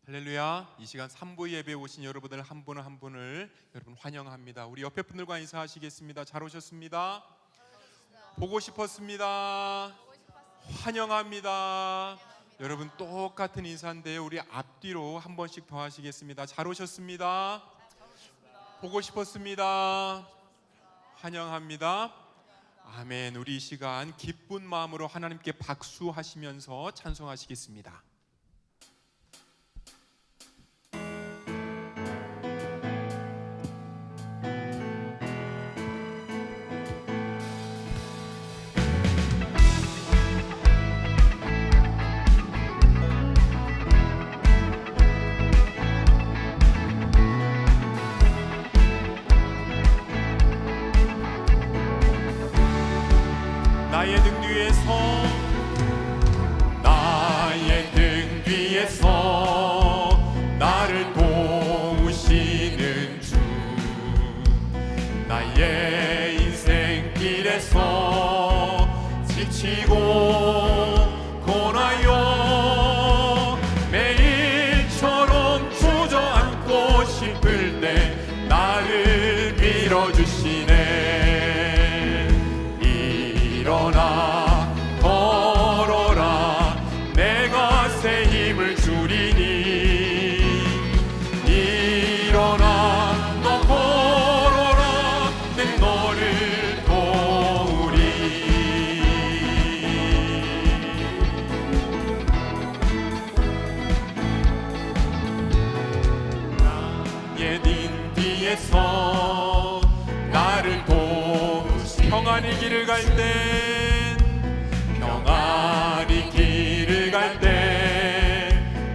할렐루야. 이 시간 3부 예배에 오신 여러분들 한 분을 한 분을 여러분 환영합니다. 우리 옆에 분들과 인사하시겠습니다. 잘 오셨습니다. 보고 싶었습니다. 환영합니다. 여러분 똑같은 인사인데요, 우리 앞뒤로 한 번씩 더 하시겠습니다. 잘 오셨습니다. 보고 싶었습니다. 환영합니다. 아멘. 우리 이 시간 기쁜 마음으로 하나님께 박수하시면서 찬송하시겠습니다. 나의 등 뒤에서 나를 도우시는 주, 나의 인생길에서 지치고 고나요 매일처럼 주저앉고 싶을 때 나를 밀어주시네. 일어나 걸어라, 내가 새 힘을 주리니. 일어나 너 걸어라, 내 너를 도우리. 나의 등 뒤에서 나를 도우시. 평안히 길을 갈 때, 평안히 길을 갈 때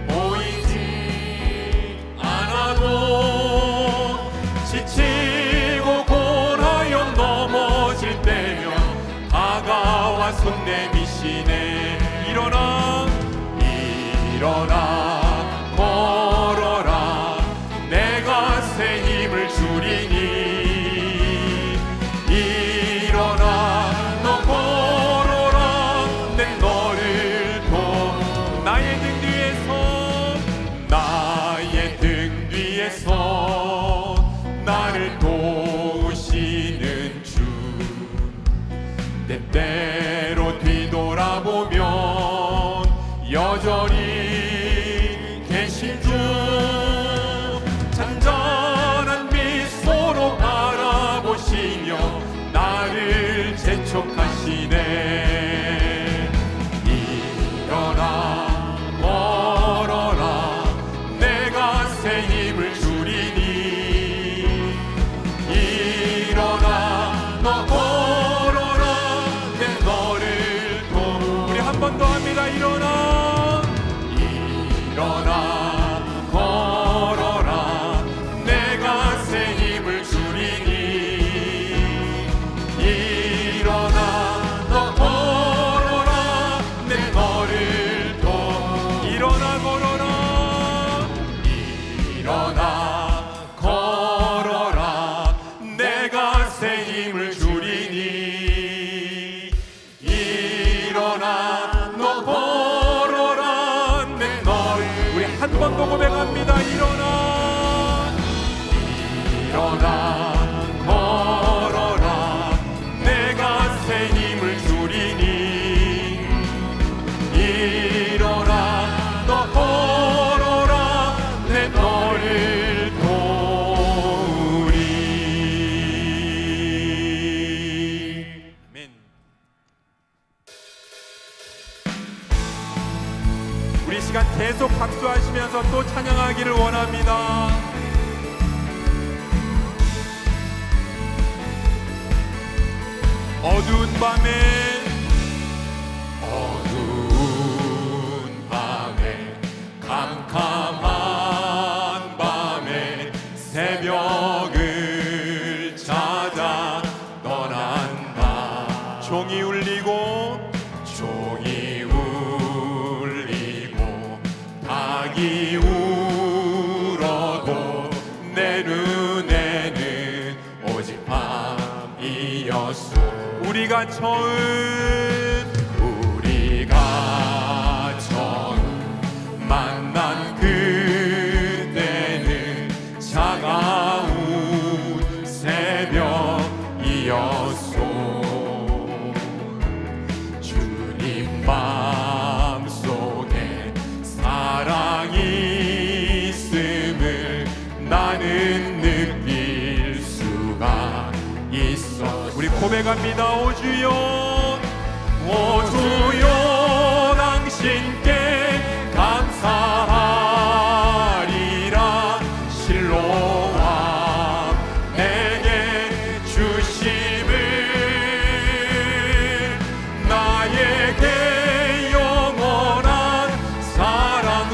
보이지 않아도 지치고 고나여 넘어질 때면 다가와 손 내미시네. 일어나 걸어라, 내가 새 힘을 주리니. 일어나 너 걸어라, 내 너를 나의 등 뒤에서 나를 도우시는 주, 때때로 뒤돌아보면 여전히 계신 주, 잔잔한 미소로 바라보시며 나를 재촉하시네. 일어나 걸어라, 내가 새 힘을 주리니. 일어나 너 걸어라, 내 너를 도우. 우리 한 번 더 합니다. 일어나 걸어라, 내가 새 힘을 주리니. 일어나 너 걸어라, 내 너를 도우. 일어나 걸어라, 내가 새 힘을 주리니. 일어나 너 걸어라, 내 너를. 우리 한 번 더 고백합니다. 일어나 걸어라, 내가 새 힘을 주리니. 일어나 너 걸어라, 내 너를 도우리. 아멘. 우리 시간 계속 박수하시면서 또 찬양하기를 원합니다. 어두운 밤에 캄캄한 밤에 새벽을 찾아 떠난다. 종이 울리고 닭이 울어도 내 눈에는 오직 밤이었소. 우리가 처음 만난 그 고백합니다. 오 주여, 오 주여, 당신께 감사하리라. 실로와 내게 주심을 나에게 영원한 사랑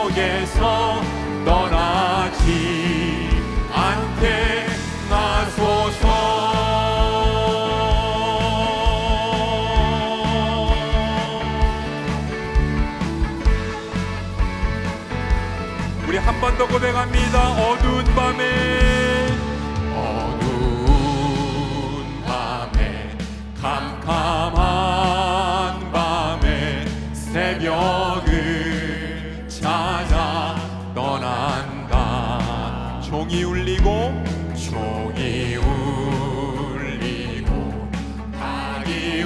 속에서 떠나지 않게 하소서. 우리 한 번 더 고백합니다. 어두운 밤에 캄캄한 밤에 새벽을 찾아 떠난다. 종이 울리고 닭이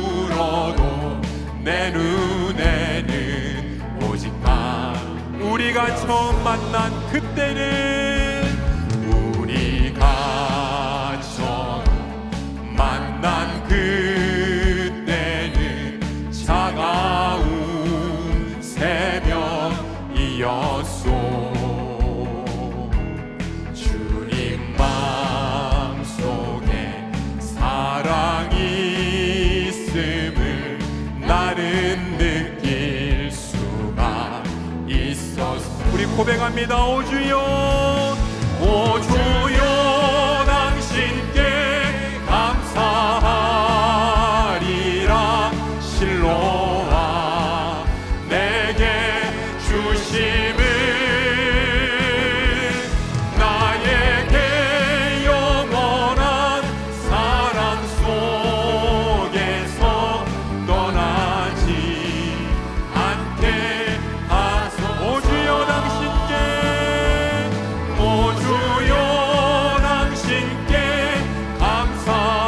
울어도 내 눈에는 오직 나. 우리가 처음 만난 그때는, 우리가 처음 만난 그때는 차가운 새벽이었소. 주님 마음속에 사랑이 있음을 나는 느낄 수가 있었어. 우리 고백합니다. 오 주여, 오 주여, 당신께 감사하리라. 실로와 내게 주심을 나에게 영원한 사랑 속에서 떠나지 않게 하소. 오 주여, 당신께, 오 주여, 당신께 감사하리라.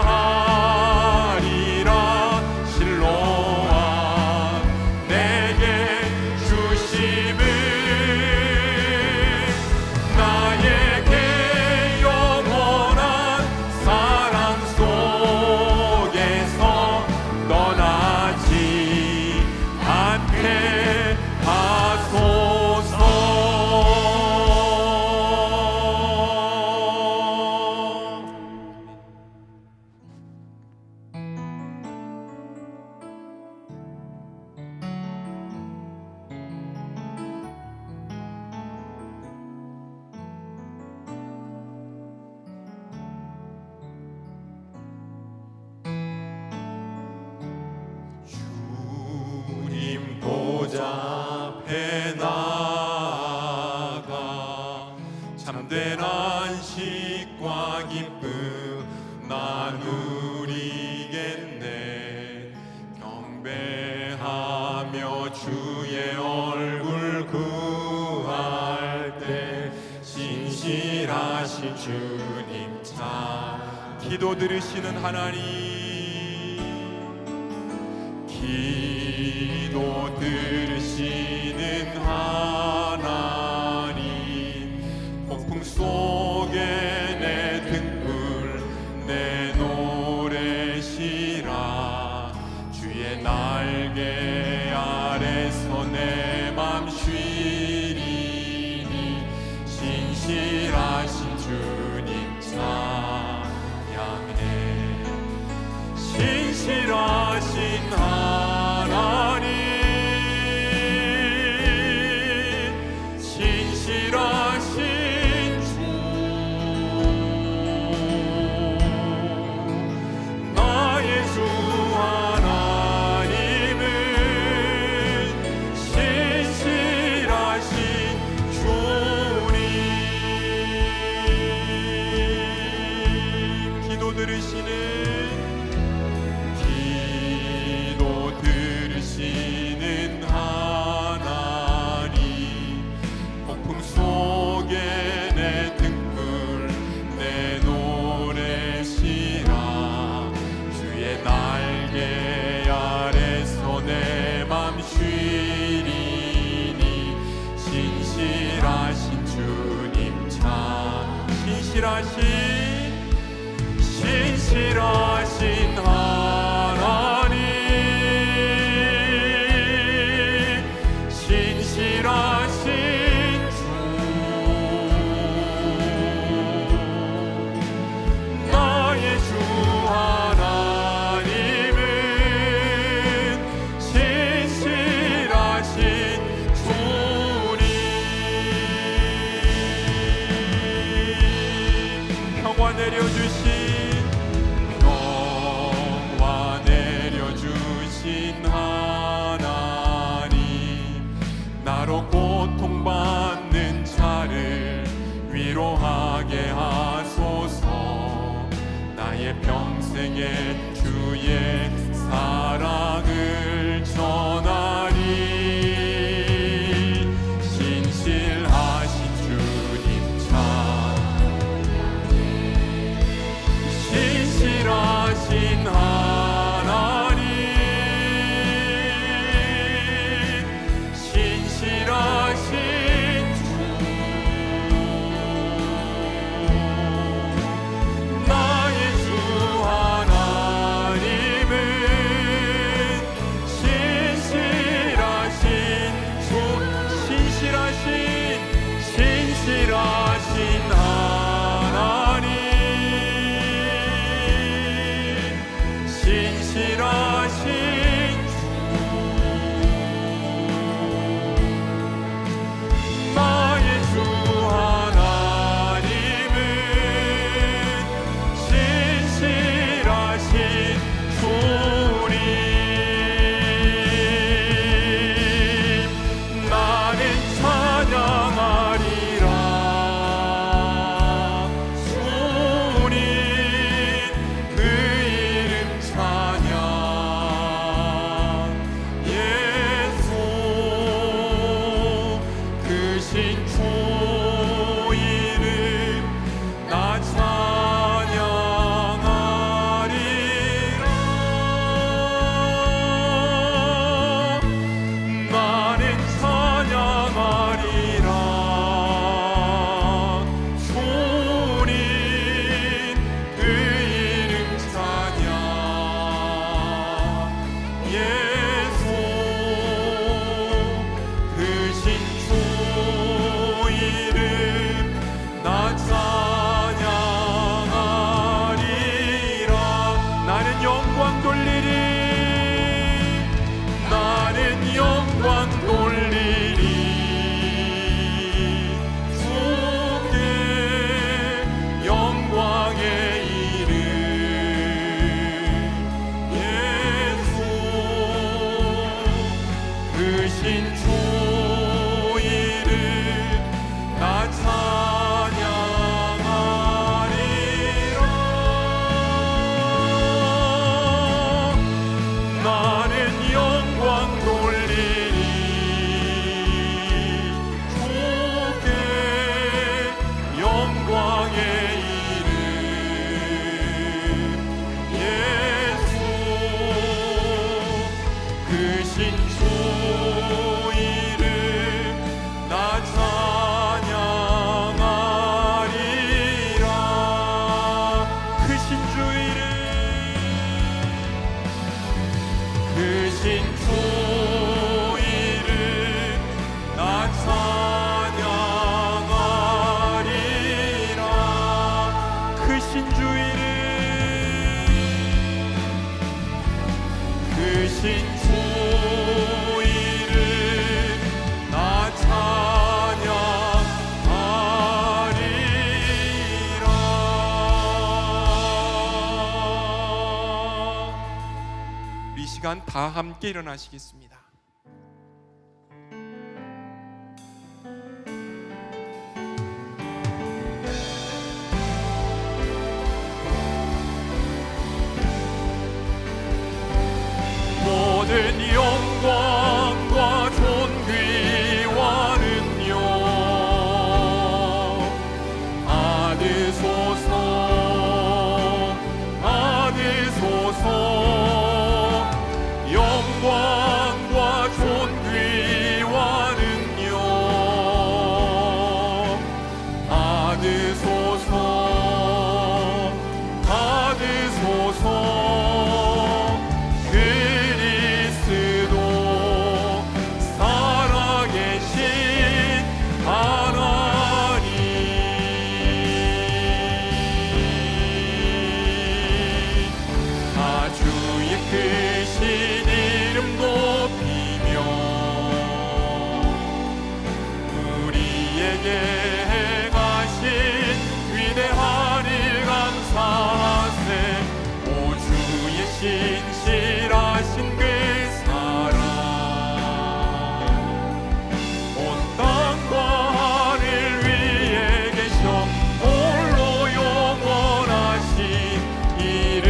실로와 내게 주심을 나에게 영원한 사랑 속에서 떠나지 않게 하소서. 주님 보좌 앞에 나아가 참된 안식과 기쁨 나누리겠네. 경배하며 주의 얼굴 구할 때 신실하신 주님 참 기도 들으시는 하나님, 기도 들으시는 하나님, 폭풍 속에 내 등불 내 노래시라. 주의 날개 아래서 내 맘 쉬리니 신실하신 주님 찬양해. 신실하신 하나님, 신실하신 주, 나의 주 하나님은 신실하신 주님. 기도 들으시는 하나님, 폭풍 속에 내 등불 내 노래시라. 주의 날개 아래서 내 맘 쉬리니 신실하신 주님 참 신실하신 신실하신 하나님, 신실하신 주, 나의 주 하나님은 신실하신 주님. 평화 내려주신 하나님, 나로 고통받는 자를 위로하게 하소서. 나의 평생의 주의 사랑을 전하리. 신실하신 주님 찬양해. 신실하신 하나님, 신실하신 주, 나의 주 하나님은 신실하신 주, 신실하신 하나님, 신실하신 주, 나의 주 하나님은 신실하신 주님. 나는 찬양하리라 주님, 그 이름 찬양. 예수 크신 주 이름 나 찬양하리라. 나는 찬양하리라 주님, 그 이름 찬양. 예수 크신 주 이름 나 찬양하리라. 나는 영광 돌리리, 나는 영광 돌리리 주께 영광의 이름. 예수 크신 주 이름 나 찬양하리라. 나는 영광 돌리리 주께 영광의 이름. 예수 크신 주 이름 나 찬양하리라. 크신 주 이름, 크신 주 이름 나 찬양하리라. 크신 주 이름, 크신 주 이름 나 찬양하리라. 이 시간 다 함께 일어나시겠습니다. 모든 영광과 존귀와는요 받으소서, 받으소서. 영광 우리에게 행하신 위대한 일 감사하세. 오 주의 신실하신 그 사랑 온 땅과 하늘 위에 계셔 홀로 영원하신 이름.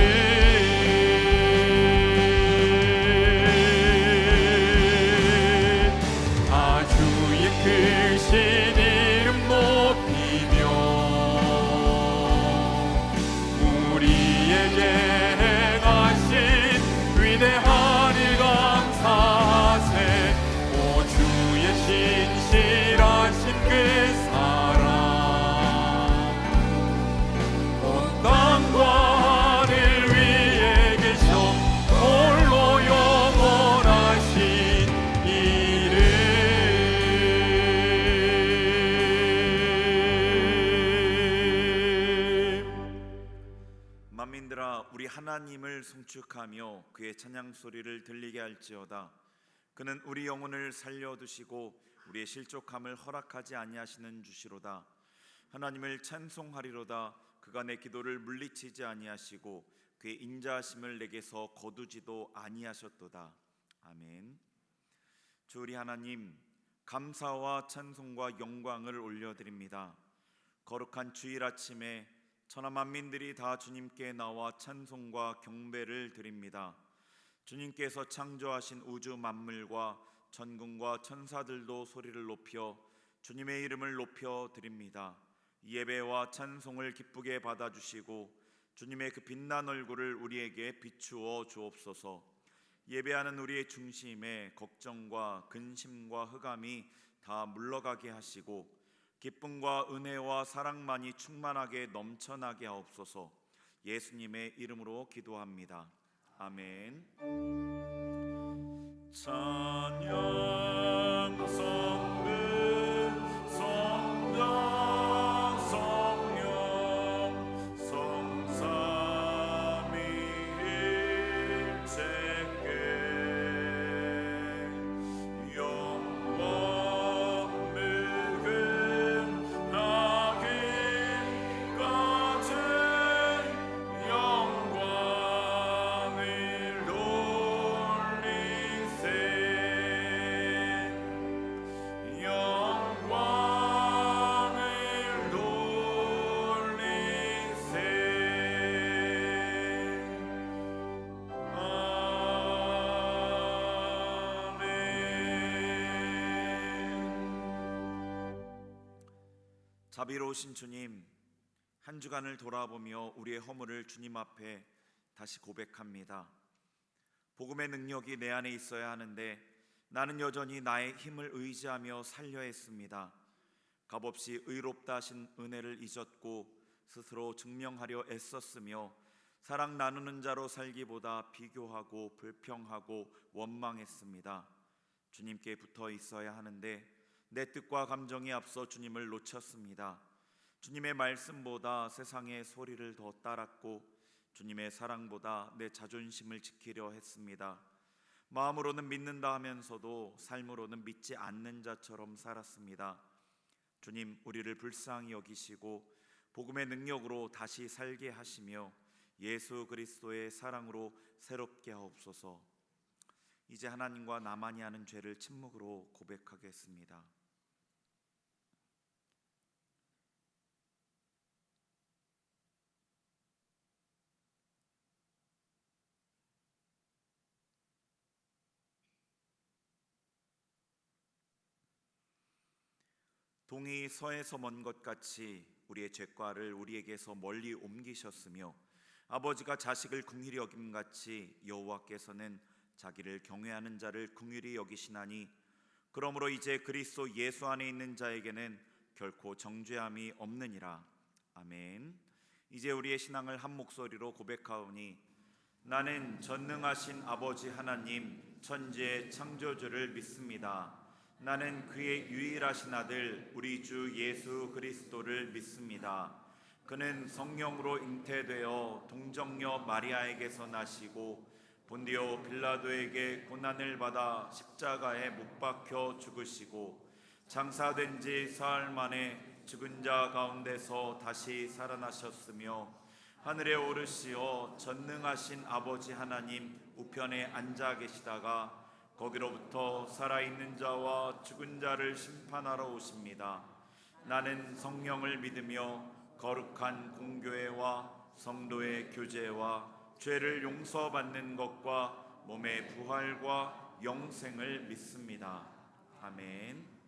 다 주의 크신 이름 높이며 우리에게 행하신 위대한 일 감사하세. 오 주의 신실하신 그 사랑 온 땅과 하늘 위에 계셔 홀로 영원하신 이름. 만민들아 우리 하나님을 송축하며 그의 찬양 소리를 들리게 할지어다. 그는 우리 영혼을 살려두시고 우리의 실족함을 허락하지 아니하시는 주시로다. 하나님을 찬송하리로다. 그가 내 기도를 물리치지 아니하시고 그의 인자하심을 내게서 거두지도 아니하셨도다. 아멘. 주 우리 하나님, 감사와 찬송과 영광을 올려드립니다. 거룩한 주일 아침에 천하 만민들이 다 주님께 나와 찬송과 경배를 드립니다. 주님께서 창조하신 우주 만물과 천군과 천사들도 소리를 높여 주님의 이름을 높여 드립니다. 예배와 찬송을 기쁘게 받아주시고 주님의 그 빛난 얼굴을 우리에게 비추어 주옵소서. 예배하는 우리의 중심에 걱정과 근심과 흑암이 다 물러가게 하시고 기쁨과 은혜와 사랑만이 충만하게 넘쳐나게 하옵소서. 예수님의 이름으로 기도합니다. 아멘. 찬양 성부 성자 성령 성삼위일체께 영원 무궁하기까지 영광을 돌리세. 영광을 돌리세. 아멘. 자비로우신 주님, 한 주간을 돌아보며 우리의 허물을 주님 앞에 다시 고백합니다. 복음의 능력이 내 안에 있어야 하는데 나는 여전히 나의 힘을 의지하며 살려 했습니다. 값없이 의롭다 하신 은혜를 잊었고 스스로 증명하려 애썼으며 사랑 나누는 자로 살기보다 비교하고 불평하고 원망했습니다. 주님께 붙어 있어야 하는데 내 뜻과 감정이 앞서 주님을 놓쳤습니다. 주님의 말씀보다 세상의 소리를 더 따랐고 주님의 사랑보다 내 자존심을 지키려 했습니다. 마음으로는 믿는다 하면서도 삶으로는 믿지 않는 자처럼 살았습니다. 주님, 우리를 불쌍히 여기시고 복음의 능력으로 다시 살게 하시며 예수 그리스도의 사랑으로 새롭게 하옵소서. 이제 하나님과 나만이 하는 죄를 침묵으로 고백하겠습니다. 동이 서에서 먼 것 같이 우리의 죄과를 우리에게서 멀리 옮기셨으며 아버지가 자식을 긍휼히 여김같이 여호와께서는 자기를 경외하는 자를 긍휼히 여기시나니 그러므로 이제 그리스도 예수 안에 있는 자에게는 결코 정죄함이 없느니라. 아멘. 이제 우리의 신앙을 한 목소리로 고백하오니 나는 전능하신 아버지 하나님 천지의 창조주를 믿습니다. 나는 그의 유일하신 아들 우리 주 예수 그리스도를 믿습니다. 그는 성령으로 잉태되어 동정녀 마리아에게서 나시고 본디오 빌라도에게 고난을 받아 십자가에 못 박혀 죽으시고 장사된 지 사흘 만에 죽은 자 가운데서 다시 살아나셨으며 하늘에 오르시어 전능하신 아버지 하나님 우편에 앉아 계시다가 거기로부터 살아있는 자와 죽은 자를 심판하러 오십니다. 나는 성령을 믿으며 거룩한 공교회와 성도의 교제와 죄를 용서받는 것과 몸의 부활과 영생을 믿습니다. 아멘.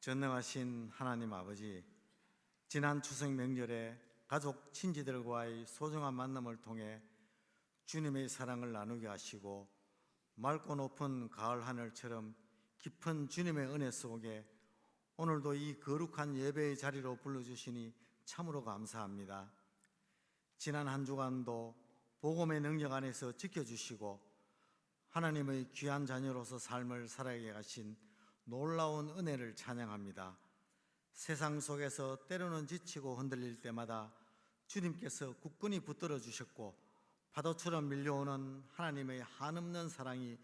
전능하신 하나님 아버지, 지난 추석 명절에 가족 친지들과의 소중한 만남을 통해 주님의 사랑을 나누게 하시고 맑고 높은 가을 하늘처럼 깊은 주님의 은혜 속에 오늘도 이 거룩한 예배의 자리로 불러주시니 참으로 감사합니다. 지난 한 주간도 복음의 능력 안에서 지켜주시고 하나님의 귀한 자녀로서 삶을 살아가게 하신 놀라운 은혜를 찬양합니다. 세상 속에서 때로는 지치고 흔들릴 때마다 주님께서 굳건히 붙들어 주셨고 파도처럼 밀려오는 하나님의 한없는 사랑이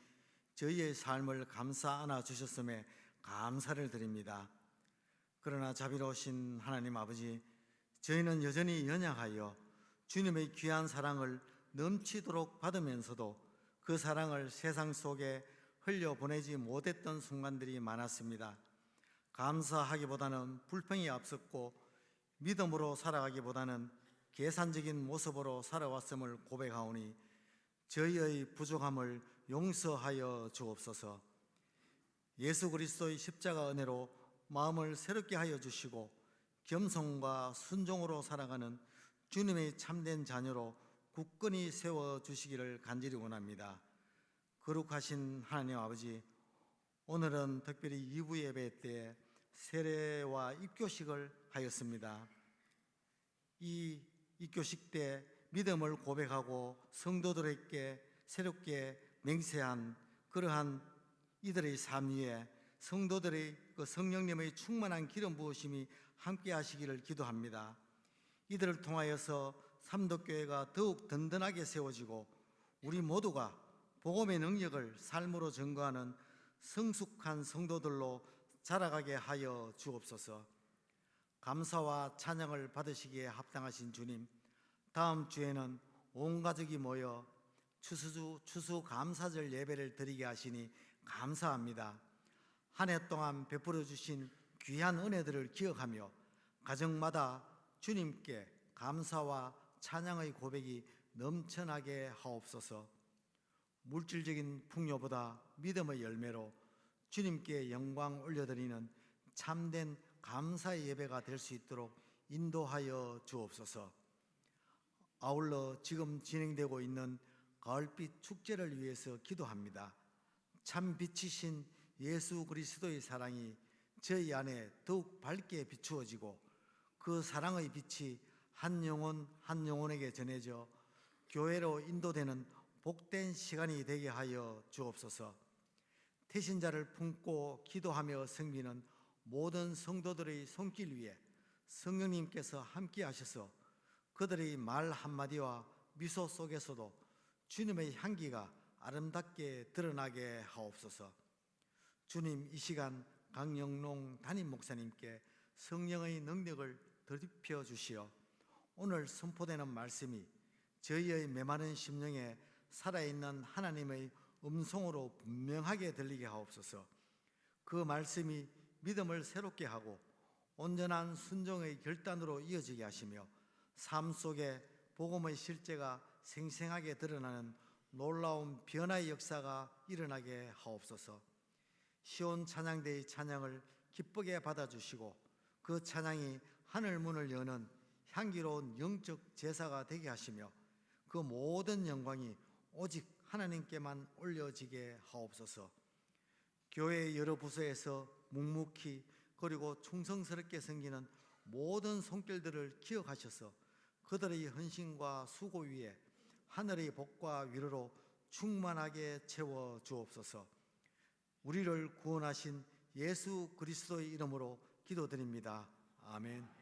저희의 삶을 감싸 안아 주셨음에 감사를 드립니다. 그러나 자비로우신 하나님 아버지, 저희는 여전히 연약하여 주님의 귀한 사랑을 넘치도록 받으면서도 그 사랑을 세상 속에 흘려보내지 못했던 순간들이 많았습니다. 감사하기보다는 불평이 앞섰고 믿음으로 살아가기보다는 계산적인 모습으로 살아왔음을 고백하오니 저희의 부족함을 용서하여 주옵소서. 예수 그리스도의 십자가 은혜로 마음을 새롭게 하여 주시고 겸손과 순종으로 살아가는 주님의 참된 자녀로 굳건히 세워주시기를 간절히 원합니다. 거룩하신 하나님 아버지, 오늘은 특별히 2부 예배 때 세례와 입교식을 하였습니다. 이 입교식 때 믿음을 고백하고 성도들에게 새롭게 맹세한 그러한 이들의 삶 위에 성도들의 그 성령님의 충만한 기름 부으심이 함께 하시기를 기도합니다. 이들을 통하여서 삼덕교회가 더욱 든든하게 세워지고 우리 모두가 복음의 능력을 삶으로 증거하는 성숙한 성도들로 자라가게 하여 주옵소서. 감사와 찬양을 받으시기에 합당하신 주님, 다음 주에는 온 가족이 모여 추수 감사절 예배를 드리게 하시니 감사합니다. 한 해 동안 베풀어 주신 귀한 은혜들을 기억하며 가정마다 주님께 감사와 찬양의 고백이 넘쳐나게 하옵소서. 물질적인 풍요보다 믿음의 열매로 주님께 영광 올려드리는 참된 감사의 예배가 될 수 있도록 인도하여 주옵소서. 아울러 지금 진행되고 있는 가을빛 축제를 위해서 기도합니다. 참 빛이신 예수 그리스도의 사랑이 저희 안에 더욱 밝게 비추어지고 그 사랑의 빛이 한 영혼 한 영혼에게 전해져 교회로 인도되는 복된 시간이 되게 하여 주옵소서. 태신자를 품고 기도하며 섬기는 모든 성도들의 손길 위에 성령님께서 함께 하셔서 그들의 말 한마디와 미소 속에서도 주님의 향기가 아름답게 드러나게 하옵소서. 주님, 이 시간 강영롱 담임 목사님께 성령의 능력을 덧입혀 주시어 오늘 선포되는 말씀이 저희의 메마른 심령에 살아있는 하나님의 음성으로 분명하게 들리게 하옵소서. 그 말씀이 믿음을 새롭게 하고 온전한 순종의 결단으로 이어지게 하시며 삶 속에 복음의 실제가 생생하게 드러나는 놀라운 변화의 역사가 일어나게 하옵소서. 시온 찬양대의 찬양을 기쁘게 받아주시고 그 찬양이 하늘 문을 여는 향기로운 영적 제사가 되게 하시며 그 모든 영광이 오직 하나님께만 올려지게 하옵소서. 교회의 여러 부서에서 묵묵히 그리고 충성스럽게 섬기는 모든 손길들을 기억하셔서 그들의 헌신과 수고 위에 하늘의 복과 위로로 충만하게 채워 주옵소서. 우리를 구원하신 예수 그리스도의 이름으로 기도드립니다. 아멘.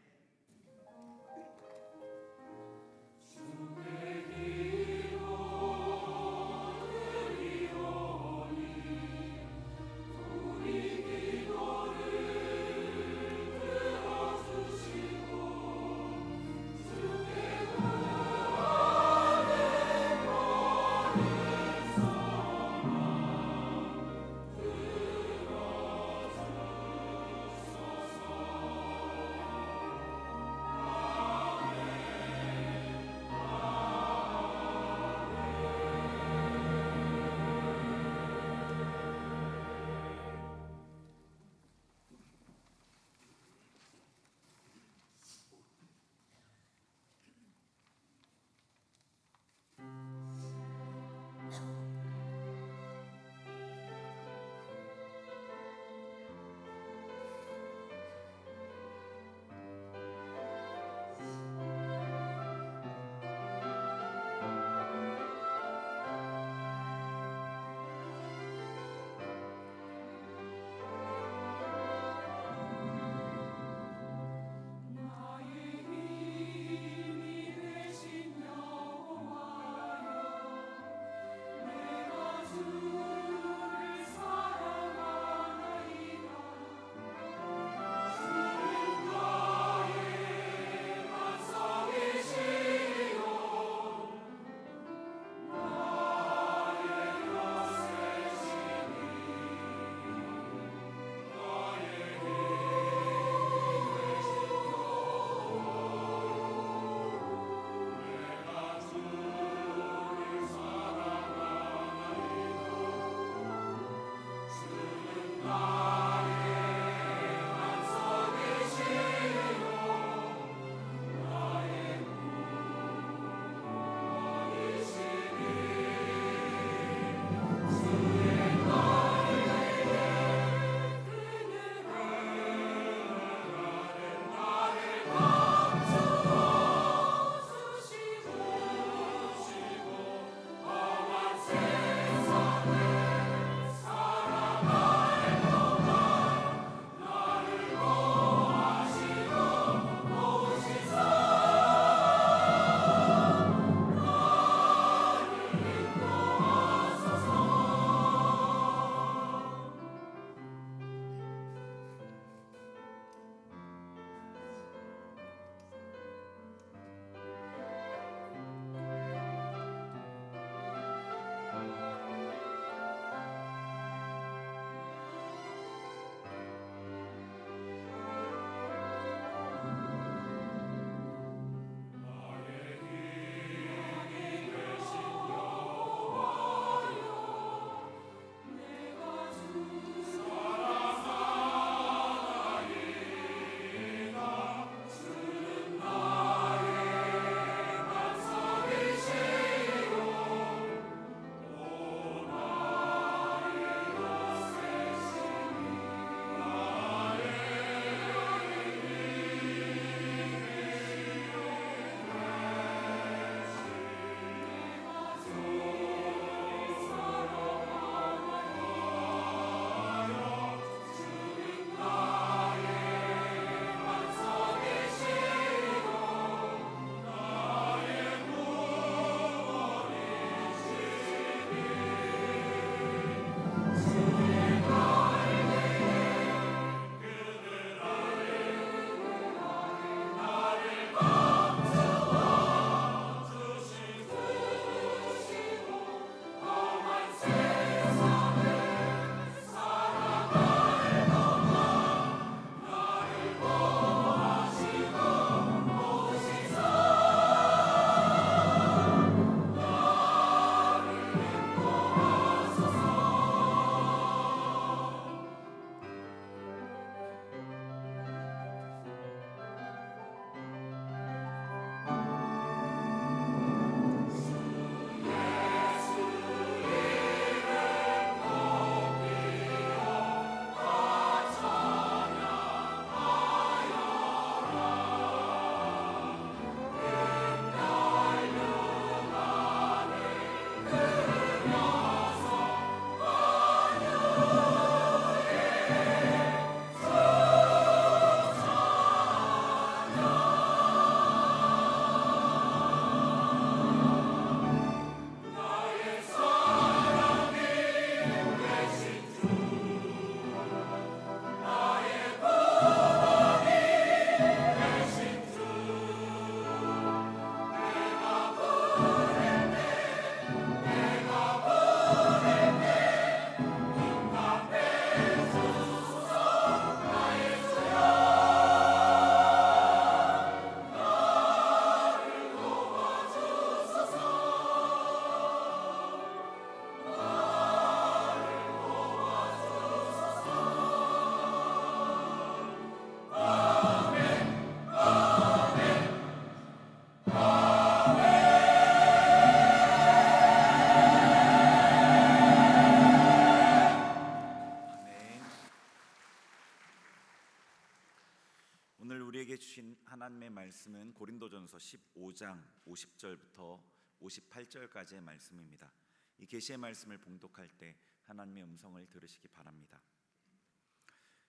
오늘 우리에게 주신 하나님의 말씀은 고린도전서 15장 50절부터 58절까지의 말씀입니다. 이 계시의 말씀을 봉독할 때 하나님의 음성을 들으시기 바랍니다.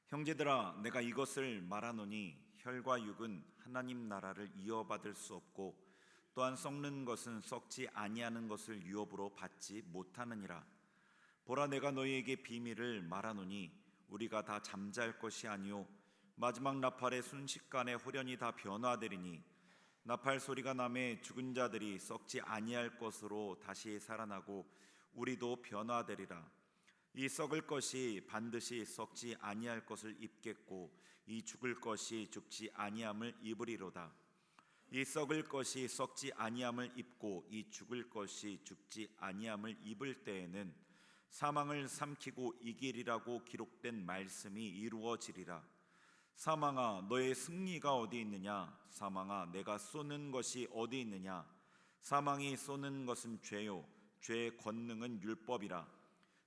형제들아, 내가 이것을 말하노니 혈과 육은 하나님 나라를 이어받을 수 없고 또한 썩는 것은 썩지 아니하는 것을 유업으로 받지 못하느니라. 보라, 내가 너희에게 비밀을 말하노니 우리가 다 잠잘 것이 아니요 마지막 나팔의 순식간에 홀연히 다 변화되리니 나팔 소리가 나매 죽은 자들이 썩지 아니할 것으로 다시 살아나고 우리도 변화되리라. 이 썩을 것이 반드시 썩지 아니할 것을 입겠고 이 죽을 것이 죽지 아니함을 입으리로다. 이 썩을 것이 썩지 아니함을 입고 이 죽을 것이 죽지 아니함을 입을 때에는 사망을 삼키고 이기리라고 기록된 말씀이 이루어지리라. 사망아, 너의 승리가 어디 있느냐? 사망아, 내가 쏘는 것이 어디 있느냐? 사망이 쏘는 것은 죄요 죄의 권능은 율법이라.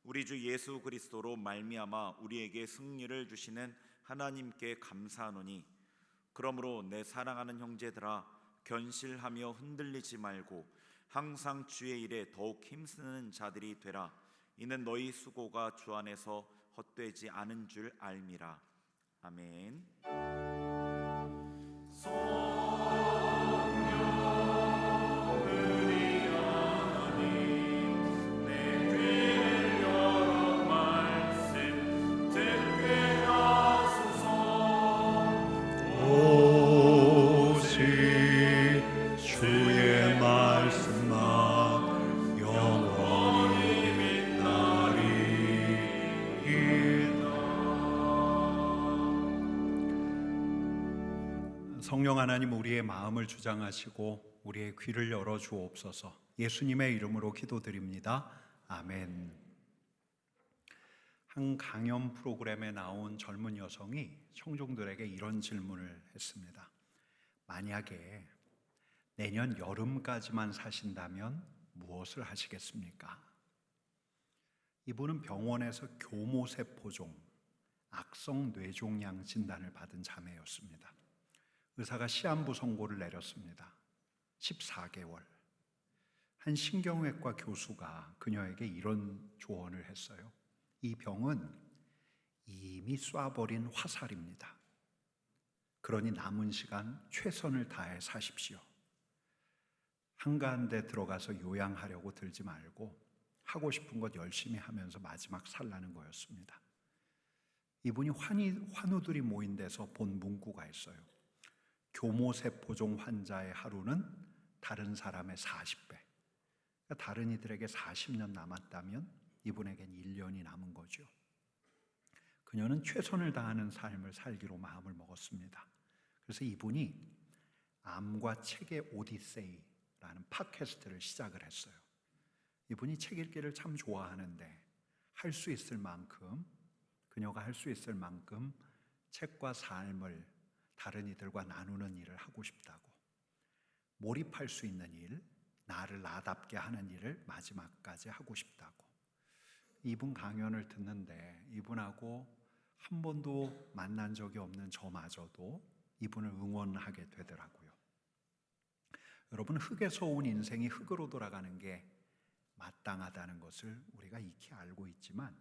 우리 주 예수 그리스도로 말미암아 우리에게 승리를 주시는 하나님께 감사하노니, 그러므로 내 사랑하는 형제들아, 견실하며 흔들리지 말고 항상 주의 일에 더욱 힘쓰는 자들이 되라. 이는 너희 수고가 주 안에서 헛되지 않은 줄 알미라. 아멘. 성령 하나님, 우리의 마음을 주장하시고 우리의 귀를 열어 주옵소서. 예수님의 이름으로 기도드립니다. 아멘. 한 강연 프로그램에 나온 젊은 여성이 청중들에게 이런 질문을 했습니다. 만약에 내년 여름까지만 사신다면 무엇을 하시겠습니까? 이분은 병원에서 교모세포종, 악성 뇌종양 진단을 받은 자매였습니다. 의사가 시한부 선고를 내렸습니다. 14개월. 한 신경외과 교수가 그녀에게 이런 조언을 했어요. 이 병은 이미 쏴버린 화살입니다. 그러니 남은 시간 최선을 다해 사십시오. 한가한데 들어가서 요양하려고 들지 말고 하고 싶은 것 열심히 하면서 마지막 살라는 거였습니다. 이분이 환우들이 모인 데서 본 문구가 있어요. 교모세포종 환자의 하루는 다른 사람의 40배. 그러니까 다른 이들에게 40년 남았다면 이분에겐 1년이 남은 거죠. 그녀는 최선을 다하는 삶을 살기로 마음을 먹었습니다. 그래서 이분이 암과 책의 오디세이라는 팟캐스트를 시작을 했어요. 이분이 책 읽기를 참 좋아하는데 할 수 있을 만큼, 그녀가 할 수 있을 만큼 책과 삶을 다른 이들과 나누는 일을 하고 싶다고, 몰입할 수 있는 일, 나를 나답게 하는 일을 마지막까지 하고 싶다고. 이분 강연을 듣는데 이분하고 한 번도 만난 적이 없는 저마저도 이분을 응원하게 되더라고요. 여러분, 흙에서 온 인생이 흙으로 돌아가는 게 마땅하다는 것을 우리가 익히 알고 있지만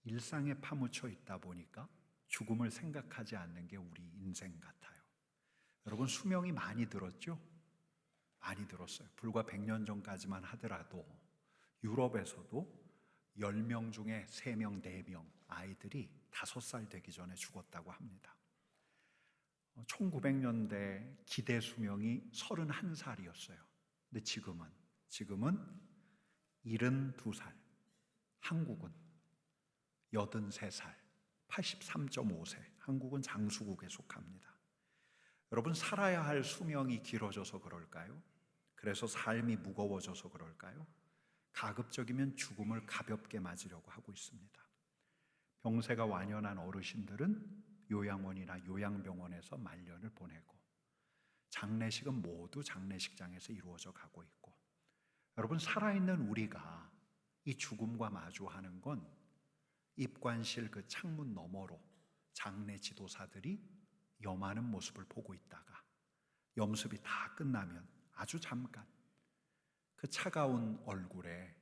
일상에 파묻혀 있다 보니까 죽음을 생각하지 않는 게 우리 인생 같아요. 여러분, 수명이 많이 들었죠? 많이 들었어요. 불과 100년 전까지만 하더라도 유럽에서도 10명 중에 3명, 4명 아이들이 5살 되기 전에 죽었다고 합니다. 1900년대 기대 수명이 31살이었어요. 근데 지금은 72살, 한국은 83살, 83.5세, 한국은 장수국에 속합니다. 여러분, 살아야 할 수명이 길어져서 그럴까요? 그래서 삶이 무거워져서 그럴까요? 가급적이면 죽음을 가볍게 맞으려고 하고 있습니다. 병세가 완연한 어르신들은 요양원이나 요양병원에서 말년을 보내고, 장례식은 모두 장례식장에서 이루어져 가고 있고, 여러분, 살아있는 우리가 이 죽음과 마주하는 건 입관실 그 창문 너머로 장례 지도사들이 염하는 모습을 보고 있다가 염습이 다 끝나면 아주 잠깐 그 차가운 얼굴에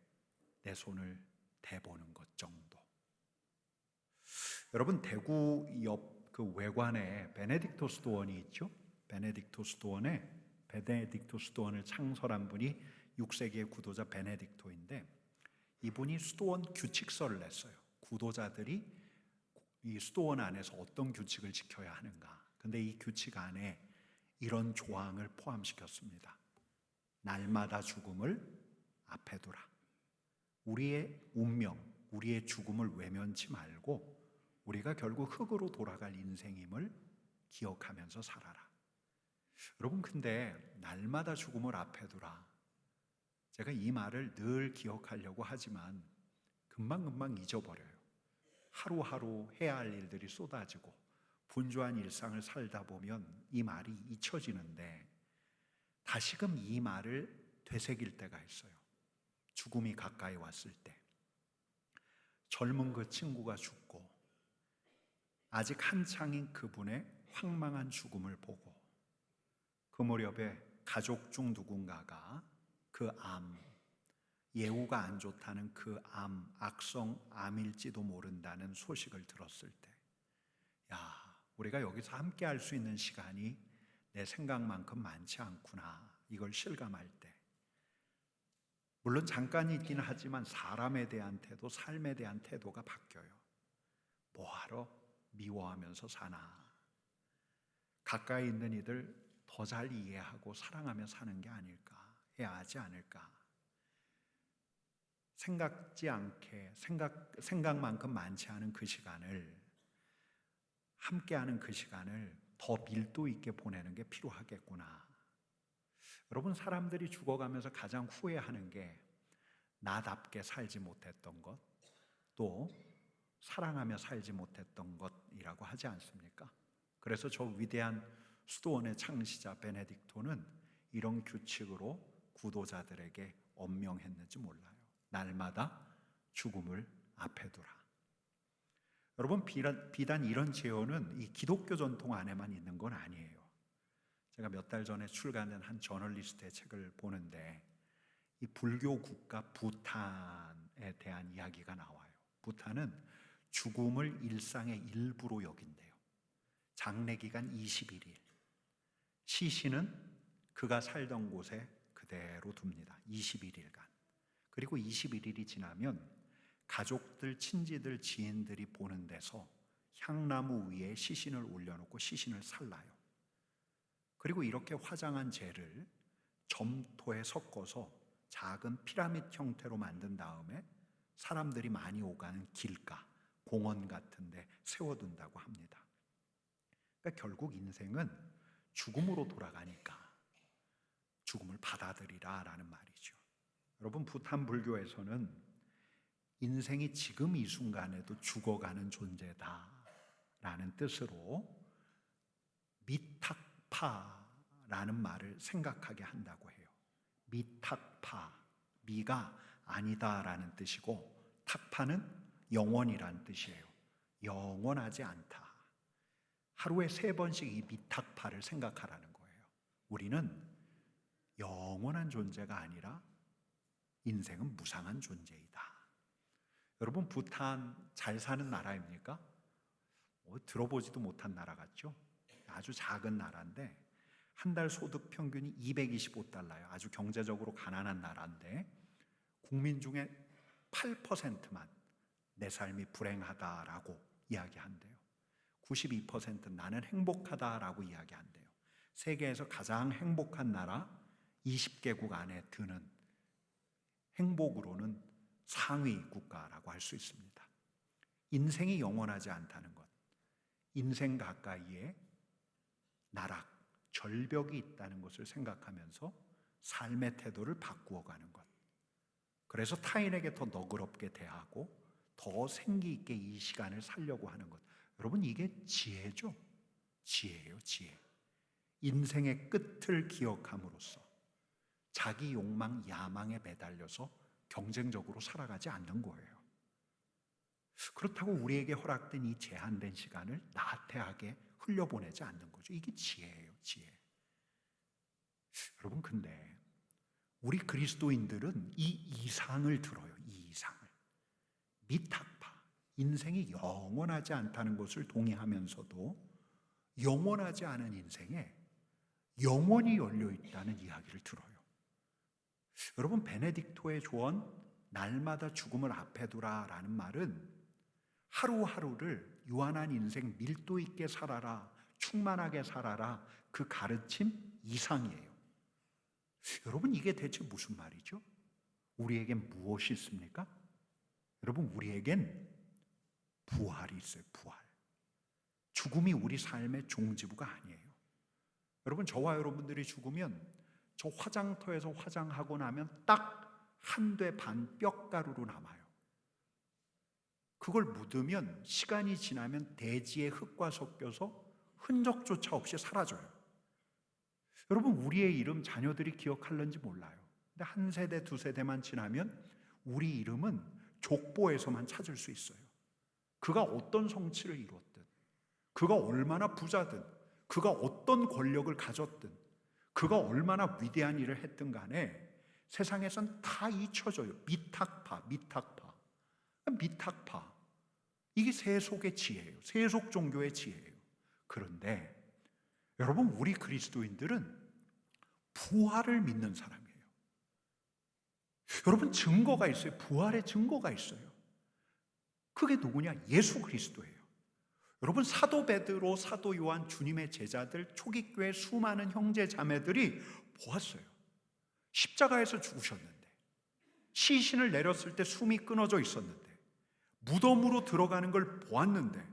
내 손을 대보는 것 정도. 여러분, 대구 옆 그 외관에 베네딕토 수도원이 있죠. 베네딕토 수도원을 창설한 분이 6세기의 구도자 베네딕토인데, 이분이 수도원 규칙서를 냈어요. 구도자들이 이 수도원 안에서 어떤 규칙을 지켜야 하는가. 근데 이 규칙 안에 이런 조항을 포함시켰습니다. 날마다 죽음을 앞에 두라. 우리의 운명, 우리의 죽음을 외면치 말고 우리가 결국 흙으로 돌아갈 인생임을 기억하면서 살아라. 여러분, 근데 날마다 죽음을 앞에 두라. 제가 이 말을 늘 기억하려고 하지만 금방금방 잊어버려요. 하루하루 해야 할 일들이 쏟아지고 분주한 일상을 살다 보면 이 말이 잊혀지는데, 다시금 이 말을 되새길 때가 있어요. 죽음이 가까이 왔을 때, 젊은 그 친구가 죽고 아직 한창인 그분의 황망한 죽음을 보고, 그 무렵에 가족 중 누군가가 그 예후가 안 좋다는 그 악성 암일지도 모른다는 소식을 들었을 때, 우리가 여기서 함께 할 수 있는 시간이 내 생각만큼 많지 않구나, 이걸 실감할 때, 물론 잠깐 있긴 하지만 사람에 대한 태도, 삶에 대한 태도가 바뀌어요. 뭐하러 미워하면서 사나, 가까이 있는 이들 더 잘 이해하고 사랑하며 사는 게 아닐까, 해야 하지 않을까. 생각만큼 많지 않은 그 시간을, 함께하는 그 시간을 더 밀도 있게 보내는 게 필요하겠구나. 여러분, 사람들이 죽어가면서 가장 후회하는 게 나답게 살지 못했던 것, 또 사랑하며 살지 못했던 것이라고 하지 않습니까? 그래서 저 위대한 수도원의 창시자 베네딕토는 이런 규칙으로 구도자들에게 엄명했는지 몰라요. 날마다 죽음을 앞에 두라. 여러분, 비단 이런 제언은 이 기독교 전통 안에만 있는 건 아니에요. 제가 몇 달 전에 출간된 한 저널리스트의 책을 보는데, 이 불교 국가 부탄에 대한 이야기가 나와요. 부탄은 죽음을 일상의 일부로 여긴대요. 장례기간 21일, 시신은 그가 살던 곳에 그대로 둡니다. 21일간. 그리고 21일이 지나면 가족들, 친지들, 지인들이 보는 데서 향나무 위에 시신을 올려놓고 시신을 살라요. 그리고 이렇게 화장한 재를 점토에 섞어서 작은 피라미드 형태로 만든 다음에 사람들이 많이 오가는 길가, 공원 같은 데 세워둔다고 합니다. 그러니까 결국 인생은 죽음으로 돌아가니까 죽음을 받아들이라 라는 말이죠. 여러분, 부탄 불교에서는 인생이 지금 이 순간에도 죽어가는 존재다 라는 뜻으로 미탁파라는 말을 생각하게 한다고 해요. 미탁파, 미가 아니다라는 뜻이고, 탁파는 영원이란 뜻이에요. 영원하지 않다. 하루에 3번씩 이 미탁파를 생각하라는 거예요. 우리는 영원한 존재가 아니라 인생은 무상한 존재이다. 여러분, 부탄 잘 사는 나라입니까? 들어보지도 못한 나라 같죠? 아주 작은 나라인데 한 달 소득 평균이 225달러예요. 아주 경제적으로 가난한 나라인데 국민 중에 8%만 내 삶이 불행하다라고 이야기한대요. 92%는 나는 행복하다라고 이야기한대요. 세계에서 가장 행복한 나라 20개국 안에 드는, 행복으로는 상위 국가라고 할 수 있습니다. 인생이 영원하지 않다는 것, 인생 가까이에 나락, 절벽이 있다는 것을 생각하면서 삶의 태도를 바꾸어가는 것, 그래서 타인에게 더 너그럽게 대하고 더 생기 있게 이 시간을 살려고 하는 것, 여러분, 이게 지혜죠. 지혜예요, 지혜. 인생의 끝을 기억함으로써 자기 욕망, 야망에 매달려서 경쟁적으로 살아가지 않는 거예요. 그렇다고 우리에게 허락된 이 제한된 시간을 나태하게 흘려보내지 않는 거죠. 이게 지혜예요, 지혜. 여러분, 근데 우리 그리스도인들은 이 이상을 들어요. 이 이상을. 미탁파, 인생이 영원하지 않다는 것을 동의하면서도 영원하지 않은 인생에 영원히 열려있다는 이야기를 들어요. 여러분, 베네딕토의 조언, 날마다 죽음을 앞에 두라라는 말은 하루하루를 유한한 인생 밀도 있게 살아라, 충만하게 살아라, 그 가르침 이상이에요. 여러분, 이게 대체 무슨 말이죠? 우리에겐 무엇이 있습니까? 여러분, 우리에겐 부활이 있어요. 부활. 죽음이 우리 삶의 종지부가 아니에요. 여러분, 저와 여러분들이 죽으면 저 화장터에서 화장하고 나면 딱 한 돼 반 뼈가루로 남아요. 그걸 묻으면 시간이 지나면 대지의 흙과 섞여서 흔적조차 없이 사라져요. 여러분, 우리의 이름 자녀들이 기억할는지 몰라요. 근데 한 세대, 두 세대만 지나면 우리 이름은 족보에서만 찾을 수 있어요. 그가 어떤 성취를 이뤘든, 그가 얼마나 부자든, 그가 어떤 권력을 가졌든, 그가 얼마나 위대한 일을 했든 간에 세상에선 다 잊혀져요. 미탁파. 이게 세속의 지혜예요. 세속 종교의 지혜예요. 그런데 여러분, 우리 그리스도인들은 부활을 믿는 사람이에요. 여러분, 증거가 있어요. 부활의 증거가 있어요. 그게 누구냐? 예수 그리스도예요. 여러분, 사도 베드로, 사도 요한, 주님의 제자들, 초기교회 수많은 형제 자매들이 보았어요. 십자가에서 죽으셨는데, 시신을 내렸을 때 숨이 끊어져 있었는데, 무덤으로 들어가는 걸 보았는데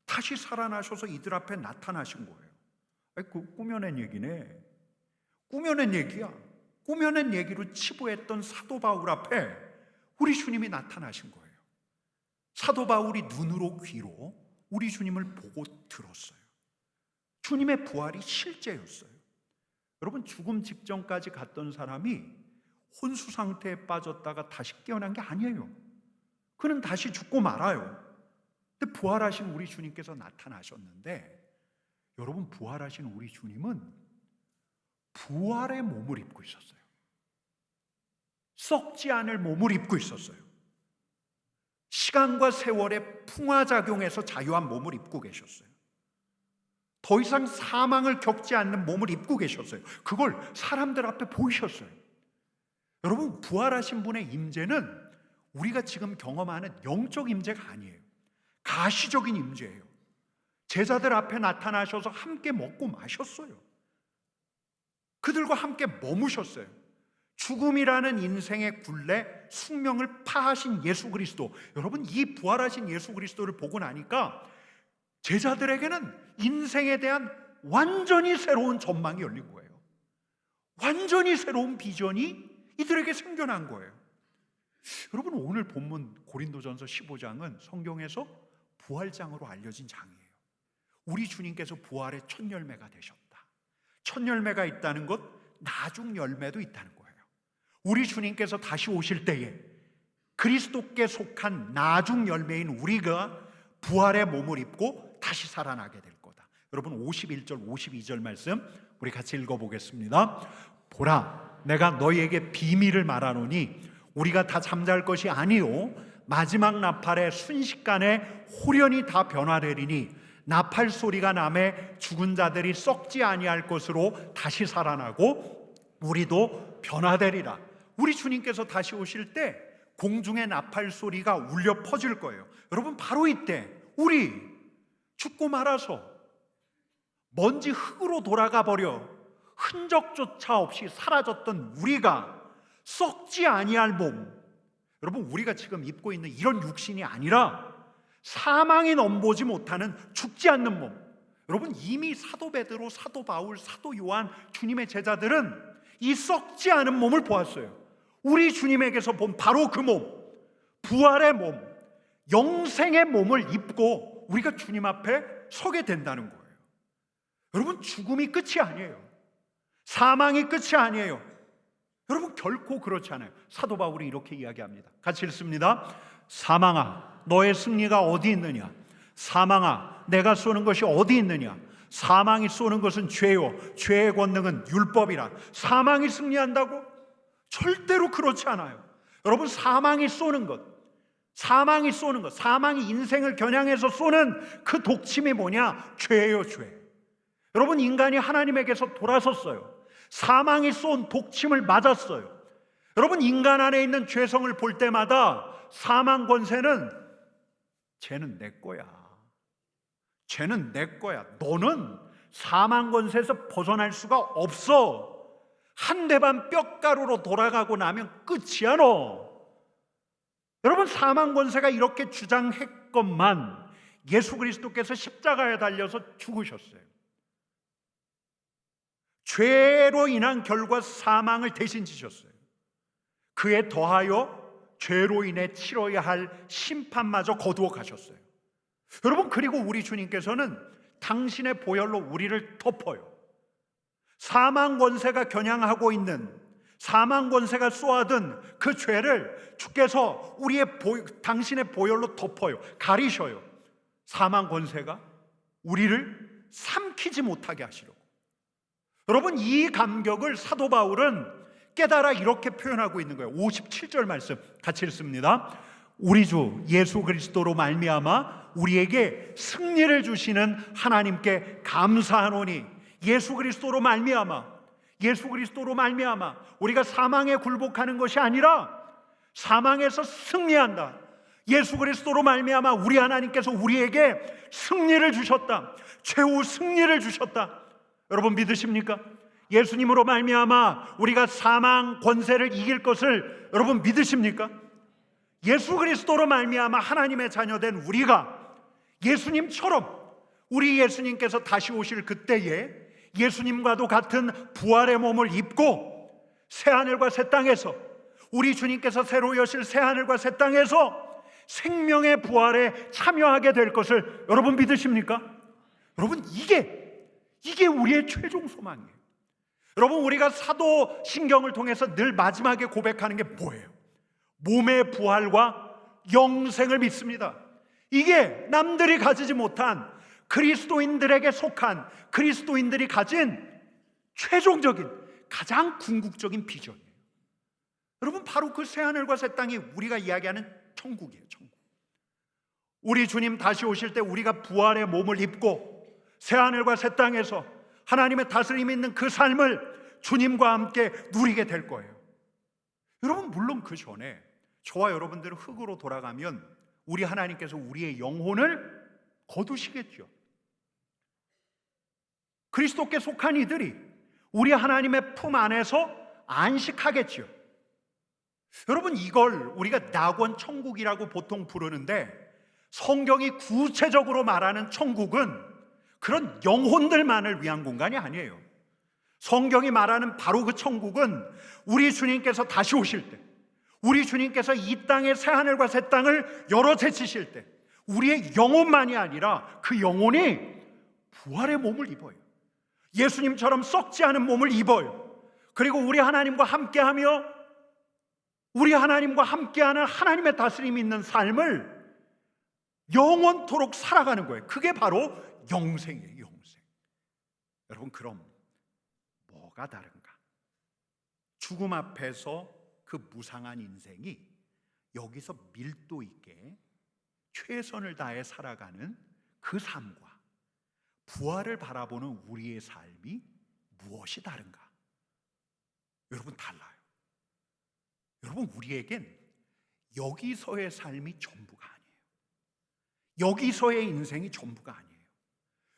다시 살아나셔서 이들 앞에 나타나신 거예요. 그 꾸며낸 얘기네. 꾸며낸 얘기야. 꾸며낸 얘기로 치부했던 사도 바울 앞에 우리 주님이 나타나신 거예요. 사도 바울이 눈으로 귀로 우리 주님을 보고 들었어요. 주님의 부활이 실제였어요. 여러분, 죽음 직전까지 갔던 사람이 혼수 상태에 빠졌다가 다시 깨어난 게 아니에요. 그는 다시 죽고 말아요. 근데 부활하신 우리 주님께서 나타나셨는데, 여러분, 부활하신 우리 주님은 부활의 몸을 입고 있었어요. 썩지 않을 몸을 입고 있었어요. 시간과 세월의 풍화작용에서 자유한 몸을 입고 계셨어요. 더 이상 사망을 겪지 않는 몸을 입고 계셨어요. 그걸 사람들 앞에 보이셨어요. 여러분, 부활하신 분의 임재는 우리가 지금 경험하는 영적 임재가 아니에요. 가시적인 임재예요. 제자들 앞에 나타나셔서 함께 먹고 마셨어요. 그들과 함께 머무셨어요. 죽음이라는 인생의 굴레, 숙명을 파하신 예수 그리스도. 여러분, 이 부활하신 예수 그리스도를 보고 나니까 제자들에게는 인생에 대한 완전히 새로운 전망이 열린 거예요. 완전히 새로운 비전이 이들에게 생겨난 거예요. 여러분, 오늘 본문 고린도전서 15장은 성경에서 부활장으로 알려진 장이에요. 우리 주님께서 부활의 첫 열매가 되셨다. 첫 열매가 있다는 것, 나중 열매도 있다는 거예요. 우리 주님께서 다시 오실 때에 그리스도께 속한 나중 열매인 우리가 부활의 몸을 입고 다시 살아나게 될 거다. 여러분, 51절 52절 말씀 우리 같이 읽어보겠습니다. 보라, 내가 너희에게 비밀을 말하노니 우리가 다 잠잘 것이 아니요 마지막 나팔에 순식간에 홀연히 다 변화되리니 나팔 소리가 나매 죽은 자들이 썩지 아니할 것으로 다시 살아나고 우리도 변화되리라. 우리 주님께서 다시 오실 때 공중의 나팔 소리가 울려 퍼질 거예요. 여러분, 바로 이때 우리 죽고 말아서 먼지 흙으로 돌아가 버려 흔적조차 없이 사라졌던 우리가 썩지 아니할 몸, 여러분, 우리가 지금 입고 있는 이런 육신이 아니라 사망이 넘보지 못하는 죽지 않는 몸. 여러분, 이미 사도 베드로, 사도 바울, 사도 요한, 주님의 제자들은 이 썩지 않은 몸을 보았어요. 우리 주님에게서 본 바로 그 몸, 부활의 몸, 영생의 몸을 입고 우리가 주님 앞에 서게 된다는 거예요. 여러분, 죽음이 끝이 아니에요. 사망이 끝이 아니에요. 여러분, 결코 그렇지 않아요. 사도 바울이 이렇게 이야기합니다. 같이 읽습니다. 사망아, 너의 승리가 어디 있느냐? 사망아, 내가 쏘는 것이 어디 있느냐? 사망이 쏘는 것은 죄요, 죄의 권능은 율법이라. 사망이 승리한다고? 절대로 그렇지 않아요. 여러분, 사망이 쏘는 것, 사망이 인생을 겨냥해서 쏘는 그 독침이 뭐냐? 죄예요, 죄. 여러분, 인간이 하나님에게서 돌아섰어요. 사망이 쏜 독침을 맞았어요. 여러분, 인간 안에 있는 죄성을 볼 때마다 사망 권세는 쟤는 내 거야, 쟤는 내 거야, 너는 사망 권세에서 벗어날 수가 없어. 한 대 반 뼈가루로 돌아가고 나면 끝이야 너. 여러분, 사망 권세가 이렇게 주장했건만 예수 그리스도께서 십자가에 달려서 죽으셨어요. 죄로 인한 결과 사망을 대신 지셨어요. 그에 더하여 죄로 인해 치러야 할 심판마저 거두어 가셨어요. 여러분, 그리고 우리 주님께서는 당신의 보혈로 우리를 덮어요. 사망 권세가 겨냥하고 있는, 사망 권세가 쏘아든 그 죄를 주께서 당신의 보혈로 덮어요. 가리셔요. 사망 권세가 우리를 삼키지 못하게 하시려고. 여러분, 이 감격을 사도 바울은 깨달아 이렇게 표현하고 있는 거예요. 57절 말씀 같이 읽습니다. 우리 주 예수 그리스도로 말미암아 우리에게 승리를 주시는 하나님께 감사하노니. 예수 그리스도로 말미암아 우리가 사망에 굴복하는 것이 아니라 사망에서 승리한다. 예수 그리스도로 말미암아 우리 하나님께서 우리에게 승리를 주셨다. 최후 승리를 주셨다. 여러분, 믿으십니까? 예수님으로 말미암아 우리가 사망 권세를 이길 것을 여러분 믿으십니까? 예수 그리스도로 말미암아 하나님의 자녀된 우리가 예수님처럼, 우리 예수님께서 다시 오실 그때에 예수님과도 같은 부활의 몸을 입고 새하늘과 새 땅에서, 우리 주님께서 새로 여실 새하늘과 새 땅에서 생명의 부활에 참여하게 될 것을 여러분 믿으십니까? 여러분, 이게 우리의 최종 소망이에요. 여러분, 우리가 사도신경을 통해서 늘 마지막에 고백하는 게 뭐예요? 몸의 부활과 영생을 믿습니다. 이게 남들이 가지지 못한, 그리스도인들에게 속한, 그리스도인들이 가진 최종적인, 가장 궁극적인 비전이에요. 여러분, 바로 그 새하늘과 새 땅이 우리가 이야기하는 천국이에요. 천국. 우리 주님 다시 오실 때 우리가 부활의 몸을 입고 새하늘과 새 땅에서 하나님의 다스림이 있는 그 삶을 주님과 함께 누리게 될 거예요. 여러분, 물론 그 전에 저와 여러분들은 흙으로 돌아가면 우리 하나님께서 우리의 영혼을 거두시겠죠. 그리스도께 속한 이들이 우리 하나님의 품 안에서 안식하겠죠. 여러분, 이걸 우리가 낙원 천국이라고 보통 부르는데, 성경이 구체적으로 말하는 천국은 그런 영혼들만을 위한 공간이 아니에요. 성경이 말하는 바로 그 천국은 우리 주님께서 다시 오실 때, 우리 주님께서 이 땅의 새하늘과 새 땅을 열어 제치실 때 우리의 영혼만이 아니라 그 영혼이 부활의 몸을 입어요. 예수님처럼 썩지 않은 몸을 입어요. 그리고 우리 하나님과 함께하며 우리 하나님과 함께하는 하나님의 다스림이 있는 삶을 영원토록 살아가는 거예요. 그게 바로 영생이에요. 영생. 여러분, 그럼 뭐가 다른가? 죽음 앞에서 그 무상한 인생이 여기서 밀도 있게 최선을 다해 살아가는 그 삶과 부활을 바라보는 우리의 삶이 무엇이 다른가? 여러분, 달라요. 여러분, 우리에겐 여기서의 삶이 전부가 아니에요. 여기서의 인생이 전부가 아니에요.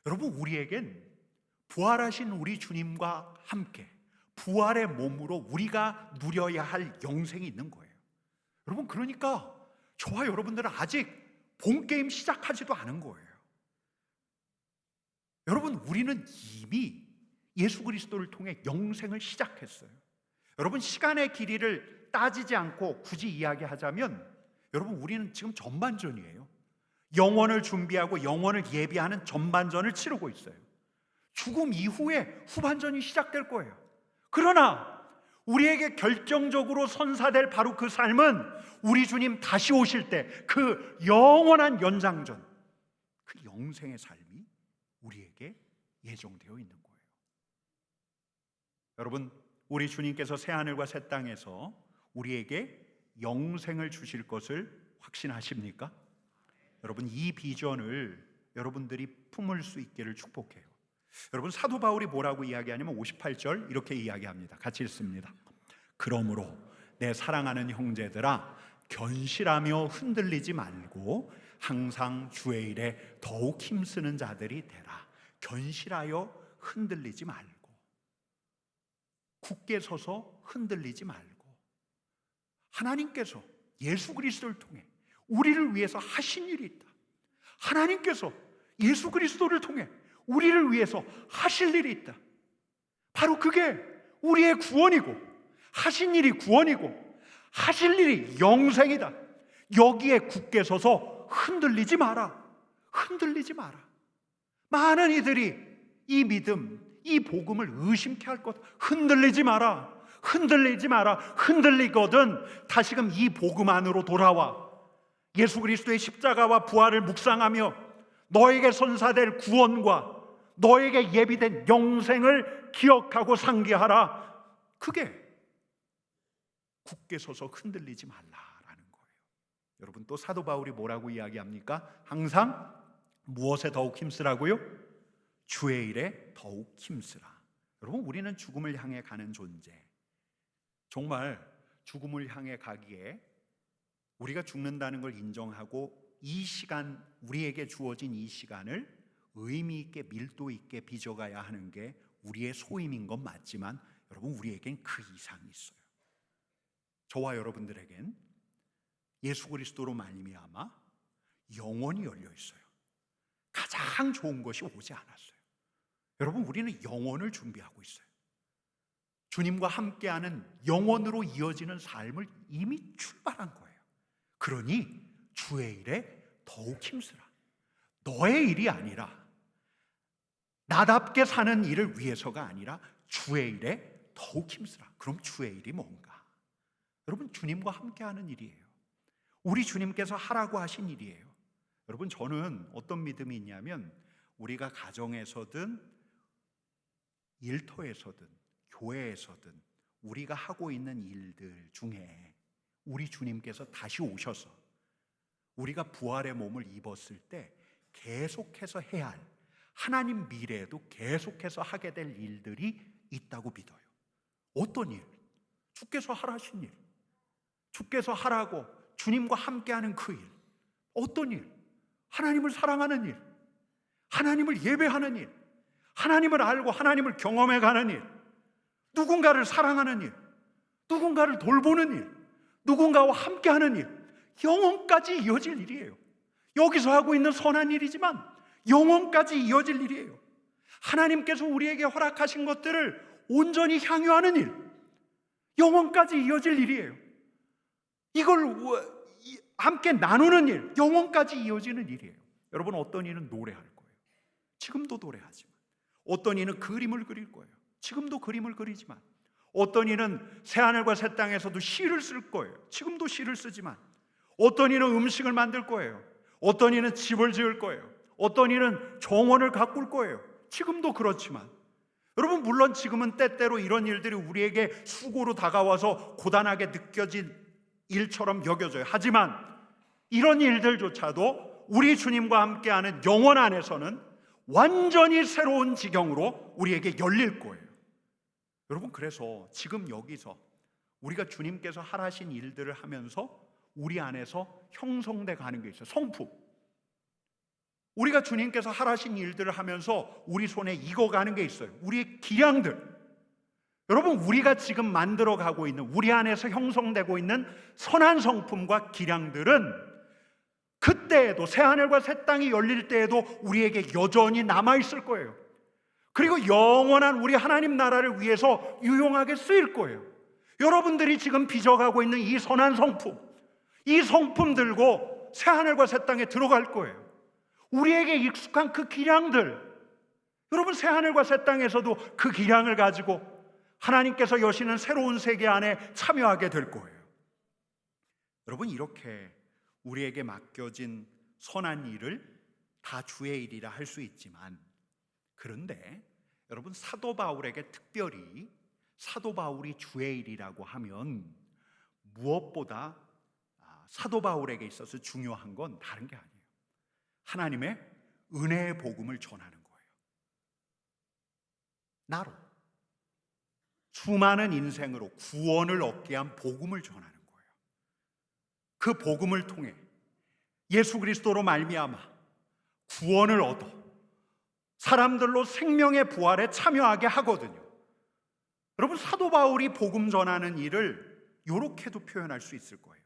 여러분, 우리에겐 부활하신 우리 주님과 함께 부활의 몸으로 우리가 누려야 할 영생이 있는 거예요. 여러분, 그러니까 저와 여러분들은 아직 본게임 시작하지도 않은 거예요. 여러분, 우리는 이미 예수 그리스도를 통해 영생을 시작했어요. 여러분, 시간의 길이를 따지지 않고 굳이 이야기하자면 여러분, 우리는 지금 전반전이에요. 영원을 준비하고 영원을 예비하는 전반전을 치르고 있어요. 죽음 이후에 후반전이 시작될 거예요. 그러나 우리에게 결정적으로 선사될 바로 그 삶은 우리 주님 다시 오실 때 그 영원한 연장전, 그 영생의 삶이 우리에게 예정되어 있는 거예요. 여러분, 우리 주님께서 새하늘과 새 땅에서 우리에게 영생을 주실 것을 확신하십니까? 여러분, 이 비전을 여러분들이 품을 수 있기를 축복해요. 여러분, 사도 바울이 뭐라고 이야기하냐면 58절 이렇게 이야기합니다. 같이 읽습니다. 그러므로 내 사랑하는 형제들아, 견실하며 흔들리지 말고 항상 주의 일에 더욱 힘쓰는 자들이 되라. 견실하여 흔들리지 말고, 굳게 서서 흔들리지 말고, 하나님께서 예수 그리스도를 통해 우리를 위해서 하신 일이 있다. 하나님께서 예수 그리스도를 통해 우리를 위해서 하실 일이 있다. 바로 그게 우리의 구원이고, 하신 일이 구원이고, 하실 일이 영생이다. 여기에 굳게 서서 흔들리지 마라. 흔들리지 마라. 많은 이들이 이 믿음, 이 복음을 의심케 할 것. 흔들리지 마라. 흔들리지 마라. 흔들리거든 다시금 이 복음 안으로 돌아와 예수 그리스도의 십자가와 부활을 묵상하며 너에게 선사될 구원과 너에게 예비된 영생을 기억하고 상기하라. 그게 굳게 서서 흔들리지 말라라는 거예요. 여러분, 또 사도 바울이 뭐라고 이야기합니까? 항상 무엇에 더욱 힘쓰라고요? 주의 일에 더욱 힘쓰라. 여러분, 우리는 죽음을 향해 가는 존재. 정말 죽음을 향해 가기에 우리가 죽는다는 걸 인정하고 이 시간, 우리에게 주어진 이 시간을 의미 있게 밀도 있게 빚어가야 하는 게 우리의 소임인 건 맞지만 여러분, 우리에겐 그 이상이 있어요. 저와 여러분들에겐 예수 그리스도로 말미암아 영원이 열려 있어요. 가장 좋은 것이 오지 않았어요. 여러분, 우리는 영원을 준비하고 있어요. 주님과 함께하는 영원으로 이어지는 삶을 이미 출발한 거예요. 그러니 주의 일에 더욱 힘쓰라. 너의 일이 아니라, 나답게 사는 일을 위해서가 아니라 주의 일에 더욱 힘쓰라. 그럼 주의 일이 뭔가? 여러분, 주님과 함께하는 일이에요. 우리 주님께서 하라고 하신 일이에요. 여러분, 저는 어떤 믿음이 있냐면 우리가 가정에서든 일터에서든 교회에서든 우리가 하고 있는 일들 중에 우리 주님께서 다시 오셔서 우리가 부활의 몸을 입었을 때 계속해서 해야 할, 하나님 미래에도 계속해서 하게 될 일들이 있다고 믿어요. 어떤 일? 주께서 하라신 일, 주께서 하라고 주님과 함께하는 그 일. 어떤 일? 하나님을 사랑하는 일, 하나님을 예배하는 일, 하나님을 알고 하나님을 경험해가는 일, 누군가를 사랑하는 일, 누군가를 돌보는 일, 누군가와 함께하는 일, 영원까지 이어질 일이에요. 여기서 하고 있는 선한 일이지만 영원까지 이어질 일이에요. 하나님께서 우리에게 허락하신 것들을 온전히 향유하는 일, 영원까지 이어질 일이에요. 이걸 함께 나누는 일, 영원까지 이어지는 일이에요. 여러분, 어떤 이는 노래할 거예요. 지금도 노래하지만. 어떤 이는 그림을 그릴 거예요. 지금도 그림을 그리지만. 어떤 이는 새하늘과 새 땅에서도 시를 쓸 거예요. 지금도 시를 쓰지만. 어떤 이는 음식을 만들 거예요. 어떤 이는 집을 지을 거예요. 어떤 이는 정원을 가꿀 거예요. 지금도 그렇지만. 여러분, 물론 지금은 때때로 이런 일들이 우리에게 수고로 다가와서 고단하게 느껴진 일처럼 여겨져요. 하지만 이런 일들조차도 우리 주님과 함께하는 영원 안에서는 완전히 새로운 지경으로 우리에게 열릴 거예요. 여러분, 그래서 지금 여기서 우리가 주님께서 하라신 일들을 하면서 우리 안에서 형성돼 가는 게 있어요. 성품. 우리가 주님께서 하라신 일들을 하면서 우리 손에 익어가는 게 있어요. 우리의 기량들. 여러분, 우리가 지금 만들어가고 있는, 우리 안에서 형성되고 있는 선한 성품과 기량들은 그때에도, 새하늘과 새 땅이 열릴 때에도 우리에게 여전히 남아있을 거예요. 그리고 영원한 우리 하나님 나라를 위해서 유용하게 쓰일 거예요. 여러분들이 지금 빚어가고 있는 이 선한 성품, 이 성품 들고 새하늘과 새 땅에 들어갈 거예요. 우리에게 익숙한 그 기량들, 여러분, 새하늘과 새 땅에서도 그 기량을 가지고 하나님께서 여시는 새로운 세계 안에 참여하게 될 거예요. 여러분, 이렇게 우리에게 맡겨진 선한 일을 다 주의 일이라 할 수 있지만, 그런데 여러분, 사도 바울에게 특별히 사도 바울이 주의 일이라고 하면 무엇보다 사도 바울에게 있어서 중요한 건 다른 게 아니에요. 하나님의 은혜의 복음을 전하는 거예요. 나로 수많은 인생으로 구원을 얻게 한 복음을 전하는 거예요. 그 복음을 통해 예수 그리스도로 말미암아 구원을 얻어 사람들로 생명의 부활에 참여하게 하거든요. 여러분, 사도 바울이 복음 전하는 일을 이렇게도 표현할 수 있을 거예요.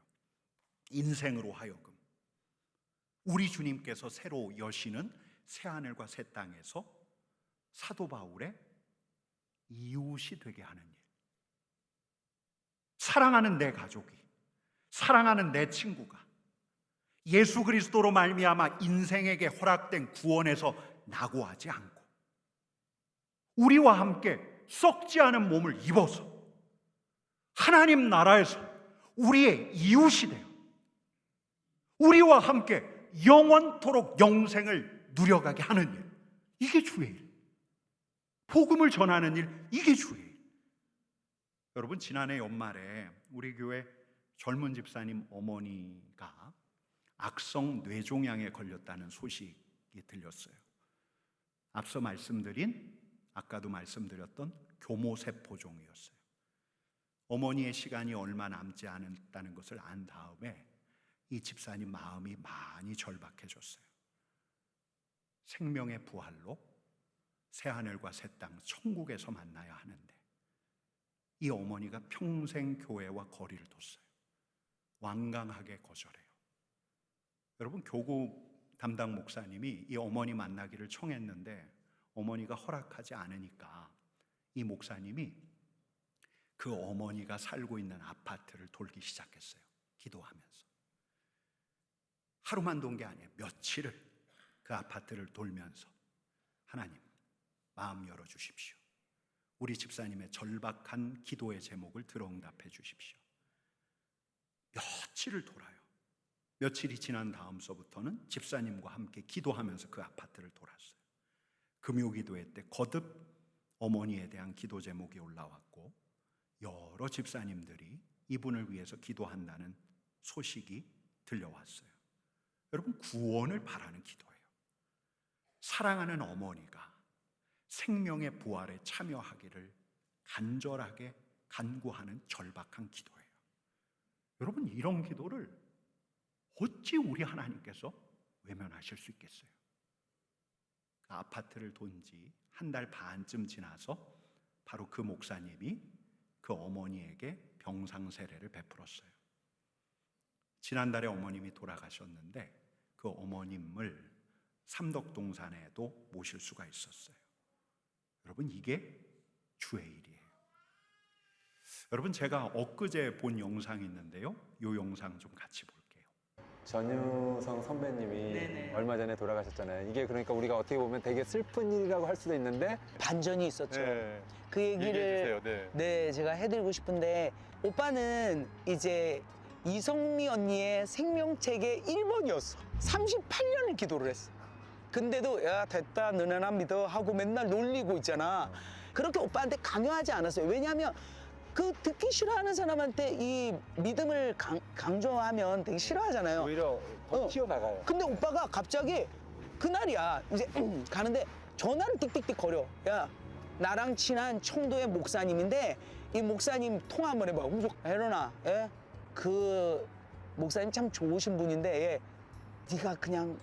인생으로 하여금 우리 주님께서 새로 여시는 새하늘과 새 땅에서 사도 바울의 이웃이 되게 하는 일. 사랑하는 내 가족이, 사랑하는 내 친구가 예수 그리스도로 말미암아 인생에게 허락된 구원에서 낙오하지 않고 우리와 함께 썩지 않은 몸을 입어서 하나님 나라에서 우리의 이웃이 되어 우리와 함께 영원토록 영생을 누려가게 하는 일, 이게 주의 일. 복음을 전하는 일, 이게 주의 일. 여러분, 지난해 연말에 우리 교회 젊은 집사님 어머니가 악성 뇌종양에 걸렸다는 소식이 들렸어요. 앞서 말씀드린, 아까도 말씀드렸던 교모세포종이었어요. 어머니의 시간이 얼마 남지 않았다는 것을 안 다음에 이 집사님 마음이 많이 절박해졌어요. 생명의 부활로 새하늘과 새 땅 천국에서 만나야 하는데 이 어머니가 평생 교회와 거리를 뒀어요. 완강하게 거절해요. 여러분, 교구 담당 목사님이 이 어머니 만나기를 청했는데 어머니가 허락하지 않으니까 이 목사님이 그 어머니가 살고 있는 아파트를 돌기 시작했어요. 기도하면서. 하루만 돈 게 아니에요. 며칠을 그 아파트를 돌면서 하나님, 마음 열어주십시오. 우리 집사님의 절박한 기도의 제목을 들어응답해 주십시오. 며칠을 돌아요. 며칠이 지난 다음서부터는 집사님과 함께 기도하면서 그 아파트를 돌았어요. 금요기도회 때 거듭 어머니에 대한 기도 제목이 올라왔고 여러 집사님들이 이분을 위해서 기도한다는 소식이 들려왔어요. 여러분, 구원을 바라는 기도예요. 사랑하는 어머니가 생명의 부활에 참여하기를 간절하게 간구하는 절박한 기도예요. 여러분, 이런 기도를 어찌 우리 하나님께서 외면하실 수 있겠어요? 그 아파트를 돈 지 한 달 반쯤 지나서 바로 그 목사님이 그 어머니에게 병상 세례를 베풀었어요. 지난달에 어머님이 돌아가셨는데 그 어머님을 삼덕동산에도 모실 수가 있었어요. 여러분, 이게 주의 일이에요. 여러분, 제가 엊그제 본 영상이 있는데요. 이 영상 좀 같이 볼게요. 전유성 선배님이 네네. 얼마 전에 돌아가셨잖아요. 이게 그러니까 우리가 어떻게 보면 되게 슬픈 일이라고 할 수도 있는데 반전이 있었죠. 네. 그 얘기를 네. 네, 제가 해드리고 싶은데 오빠는 이제 이성미 언니의 생명책의 1번이었어. 38년을 기도를 했어. 근데도 야 됐다 너네 나 믿어 하고 맨날 놀리고 있잖아. 그렇게 오빠한테 강요하지 않았어요. 왜냐하면 그 듣기 싫어하는 사람한테 이 믿음을 강조하면 되게 싫어하잖아요. 오히려 더 튀어나가요. 근데 오빠가 갑자기 그날이야 이제 가는데 전화를 띡띡띡 거려. 야 나랑 친한 청도의 목사님인데 이 목사님 통화 한번 해봐. 그래서 혜론아, 예? 그 목사님 참 좋으신 분인데 예, 네가 그냥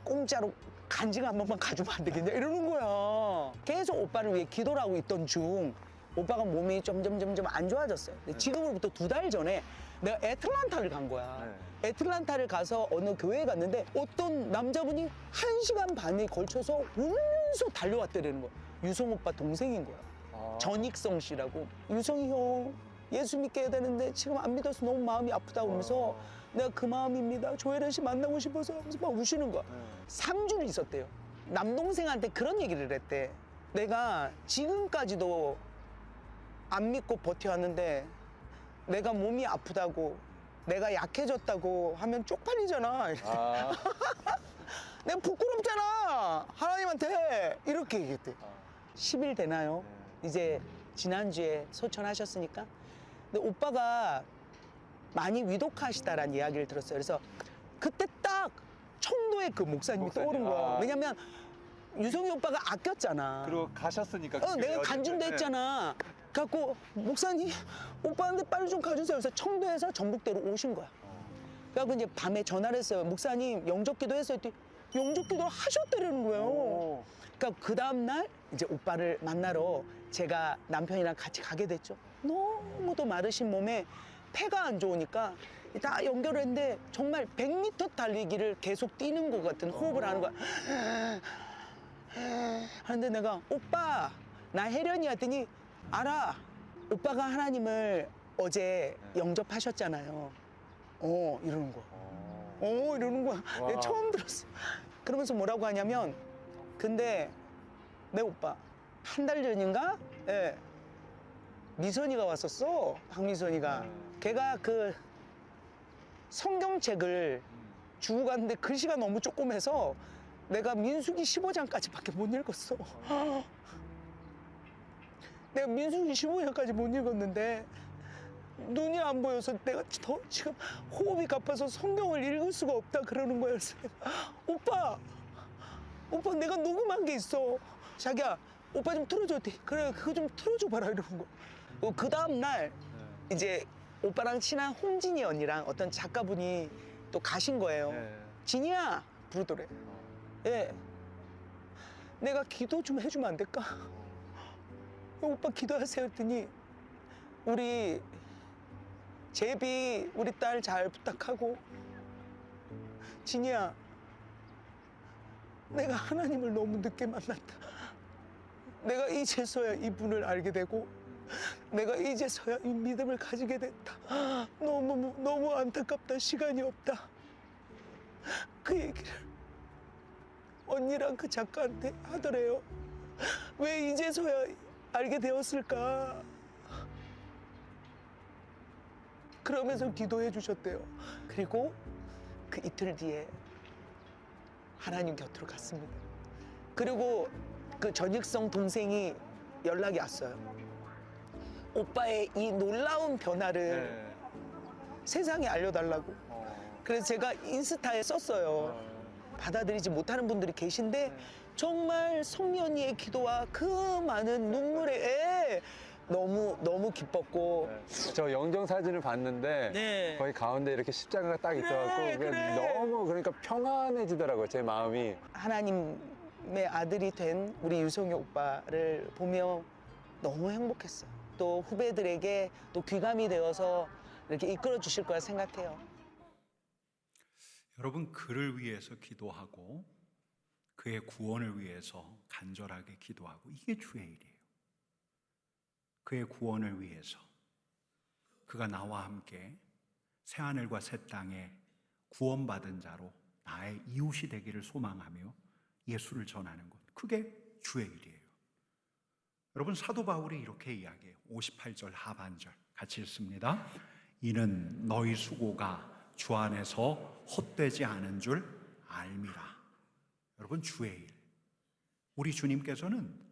공짜로 간증 한 번만 가주면 안 되겠냐 이러는 거야. 계속 오빠를 위해 기도를 하고 있던 중 오빠가 몸이 점점 안 좋아졌어요. 근데 지금으로부터 2달 전에 내가 애틀란타를 간 거야. 애틀란타를 가서 어느 교회에 갔는데 어떤 남자분이 1시간 반에 걸쳐서 울면서 달려왔다는 거야. 유성 오빠 동생인 거야. 전익성 씨라고. 유성이 형 예수 믿게 해야 되는데 지금 안 믿어서 너무 마음이 아프다고 그러면서 내가 그 마음입니다. 조혜련 씨 만나고 싶어서 하면서 막 우시는 거야. 3주를 있었대요. 남동생한테 그런 얘기를 했대. 내가 지금까지도 안 믿고 버텨왔는데 내가 몸이 아프다고 내가 약해졌다고 하면 쪽팔리잖아. 아, 내가 부끄럽잖아. 하나님한테 이렇게 얘기했대. 10일 되나요? 이제 지난주에 소천하셨으니까. 근데 오빠가 많이 위독하시다라는 이야기를 들었어요. 그래서 그때 딱 청도의 그 목사님이 떠오른 거야. 아. 왜냐면 유성이 오빠가 아꼈잖아. 그리고 가셨으니까. 내가 간준다 했잖아. 그래갖고 목사님 오빠한테 빨리 좀 가주세요. 그래서 청도에서 전북대로 오신 거야. 그래갖고 이제 밤에 전화를 했어요. 목사님 영접기도 했어요. 했더니 영접기도 하셨다는 거예요. 그러니까 그 다음날 이제 오빠를 만나러 제가 남편이랑 같이 가게 됐죠. 너무도 마르신 몸에 폐가 안 좋으니까 다 연결을 했는데 정말 100m 달리기를 계속 뛰는 것 같은 호흡을 하는 거야. 하는데 내가 오빠 나 혜련이 했더니 알아. 오빠가 하나님을 어제 영접하셨잖아요. 이러는 거야. 이러는 거야. 내가 처음 들었어. 그러면서 뭐라고 하냐면 근데 내 오빠 한 달 전인가? 예. 미선이가 왔었어. 박미선이가. 걔가 그 성경책을 주고 갔는데 글씨가 너무 조그매서 내가 민수기 15장까지밖에 못 읽었어. 내가 민수기 15장까지 못 읽었는데 눈이 안 보여서 내가 더 지금 호흡이 가빠서 성경을 읽을 수가 없다 그러는 거야. 그래서 내가, 오빠 내가 녹음한 게 있어. 자기야 오빠 좀 틀어줘. 그래 그거 좀 틀어줘 봐라 이러는 거. 그 다음 날 이제 오빠랑 친한 홍진이 언니랑 어떤 작가분이 또 가신 거예요. 진이야 부르더래. 예. 내가 기도 좀 해주면 안 될까? 오빠 기도하세요 했더니 우리 제비 우리 딸 잘 부탁하고 진이야 내가 하나님을 너무 늦게 만났다. 내가 이제서야 이분을 알게 되고 내가 이제서야 이 믿음을 가지게 됐다. 너무 안타깝다. 시간이 없다. 그 얘기를 언니랑 그 작가한테 하더래요. 왜 이제서야 알게 되었을까? 그러면서 기도해 주셨대요. 그리고 그 이틀 뒤에 하나님 곁으로 갔습니다. 그리고 그 전익성 동생이 연락이 왔어요. 오빠의 이 놀라운 변화를 세상에 알려달라고. 그래서 제가 인스타에 썼어요. 받아들이지 못하는 분들이 계신데 정말 성년이의 기도와 그 많은 눈물에 너무 기뻤고. 저 영정 사진을 봤는데 네. 거의 가운데 이렇게 십자가가 딱 있어갖고 그래. 너무 그러니까 평안해지더라고요, 제 마음이. 하나님의 아들이 된 우리 유성이 오빠를 보며 너무 행복했어요. 또 후배들에게 또 귀감이 되어서 이렇게 이끌어 주실 거라 생각해요. 여러분 그를 위해서 기도하고 그의 구원을 위해서 간절하게 기도하고 이게 주의 일이에요. 그의 구원을 위해서 그가 나와 함께 새하늘과 새 땅에 구원받은 자로 나의 이웃이 되기를 소망하며 예수를 전하는 것, 그게 주의 일이에요. 여러분 사도 바울이 이렇게 이야기해요. 58절 하반절 같이 읽습니다. 이는 너희 수고가 주 안에서 헛되지 않은 줄 알미라. 여러분 주의 일, 우리 주님께서는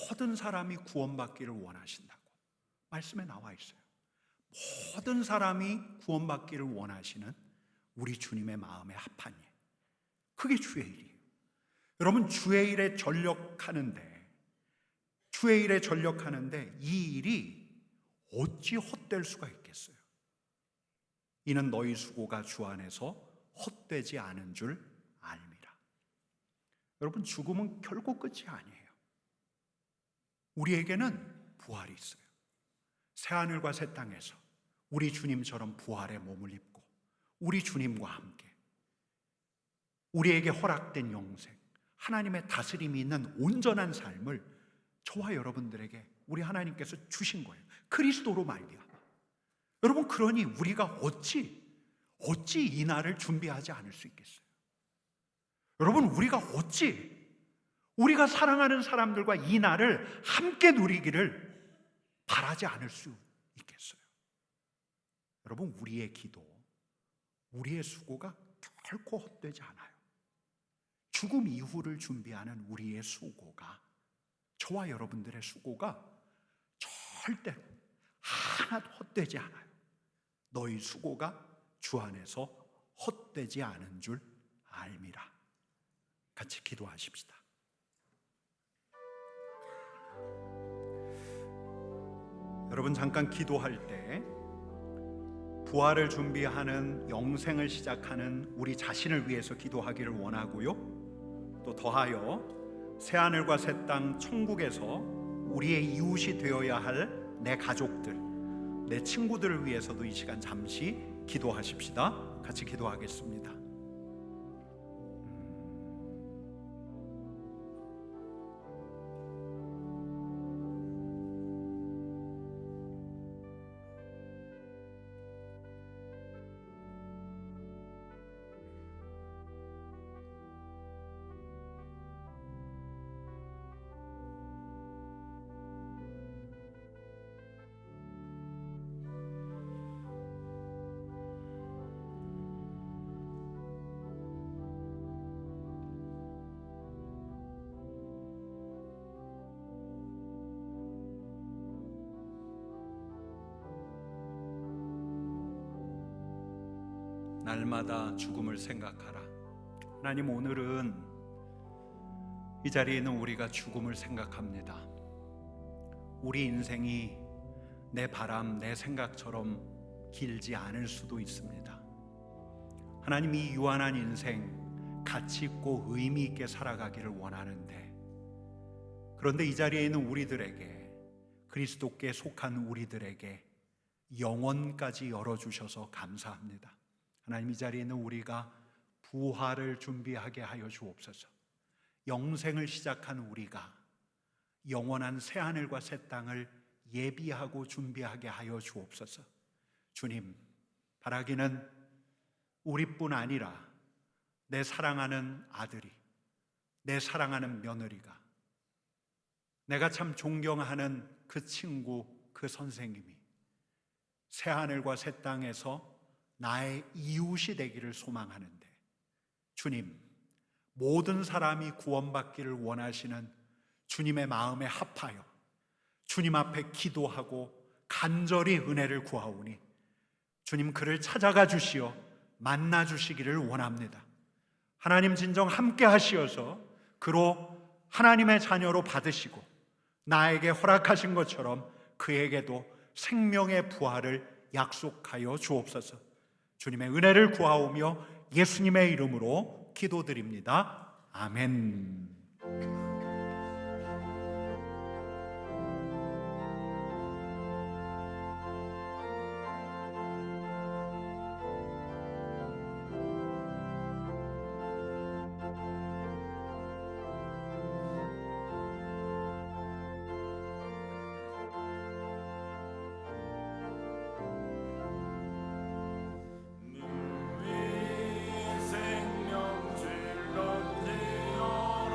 모든 사람이 구원받기를 원하신다고 말씀에 나와 있어요. 모든 사람이 구원받기를 원하시는 우리 주님의 마음에 합한 일, 그게 주의 일이에요. 여러분 주의 일에 전력하는데 이 일이 어찌 헛될 수가 있겠어요? 이는 너희 수고가 주 안에서 헛되지 않은 줄 알미라. 여러분 죽음은 결국 끝이 아니에요. 우리에게는 부활이 있어요. 새하늘과 새 땅에서 우리 주님처럼 부활의 몸을 입고 우리 주님과 함께 우리에게 허락된 영생, 하나님의 다스림이 있는 온전한 삶을 저와 여러분들에게 우리 하나님께서 주신 거예요. 그리스도로 말미암아. 여러분 그러니 우리가 어찌 이 날을 준비하지 않을 수 있겠어요? 여러분 우리가 사랑하는 사람들과 이 날을 함께 누리기를 바라지 않을 수 있겠어요? 여러분, 우리의 기도, 우리의 수고가 결코 헛되지 않아요. 죽음 이후를 준비하는 우리의 수고가, 저와 여러분들의 수고가 절대 하나도 헛되지 않아요. 너희 수고가 주 안에서 헛되지 않은 줄 알미라. 같이 기도하십시다. 여러분, 잠깐 기도할 때 부활을 준비하는, 영생을 시작하는 우리 자신을 위해서 기도하기를 원하고요, 또 더하여 새하늘과 새 땅 천국에서 우리의 이웃이 되어야 할 내 가족들, 내 친구들을 위해서도 이 시간 잠시 기도하십시다. 같이 기도하겠습니다. 날마다 죽음을 생각하라. 하나님, 오늘은 이 자리에 있는 우리가 죽음을 생각합니다. 우리 인생이 내 바람, 내 생각처럼 길지 않을 수도 있습니다. 하나님, 이 유한한 인생 가치 있고 의미 있게 살아가기를 원하는데, 그런데 이 자리에 있는 우리들에게, 그리스도께 속한 우리들에게 영원까지 열어주셔서 감사합니다. 하나님, 이 자리에 있는 우리가 부활을 준비하게 하여 주옵소서. 영생을 시작한 우리가 영원한 새하늘과 새 땅을 예비하고 준비하게 하여 주옵소서. 주님, 바라기는 우리뿐 아니라 내 사랑하는 아들이, 내 사랑하는 며느리가, 내가 참 존경하는 그 친구, 그 선생님이 새하늘과 새 땅에서 나의 이웃이 되기를 소망하는데, 주님, 모든 사람이 구원받기를 원하시는 주님의 마음에 합하여 주님 앞에 기도하고 간절히 은혜를 구하오니 주님, 그를 찾아가 주시어 만나 주시기를 원합니다. 하나님, 진정 함께 하시어서 그로 하나님의 자녀로 받으시고 나에게 허락하신 것처럼 그에게도 생명의 부활을 약속하여 주옵소서. 주님의 은혜를 구하오며 예수님의 이름으로 기도드립니다. 아멘. 생명줄 던지어라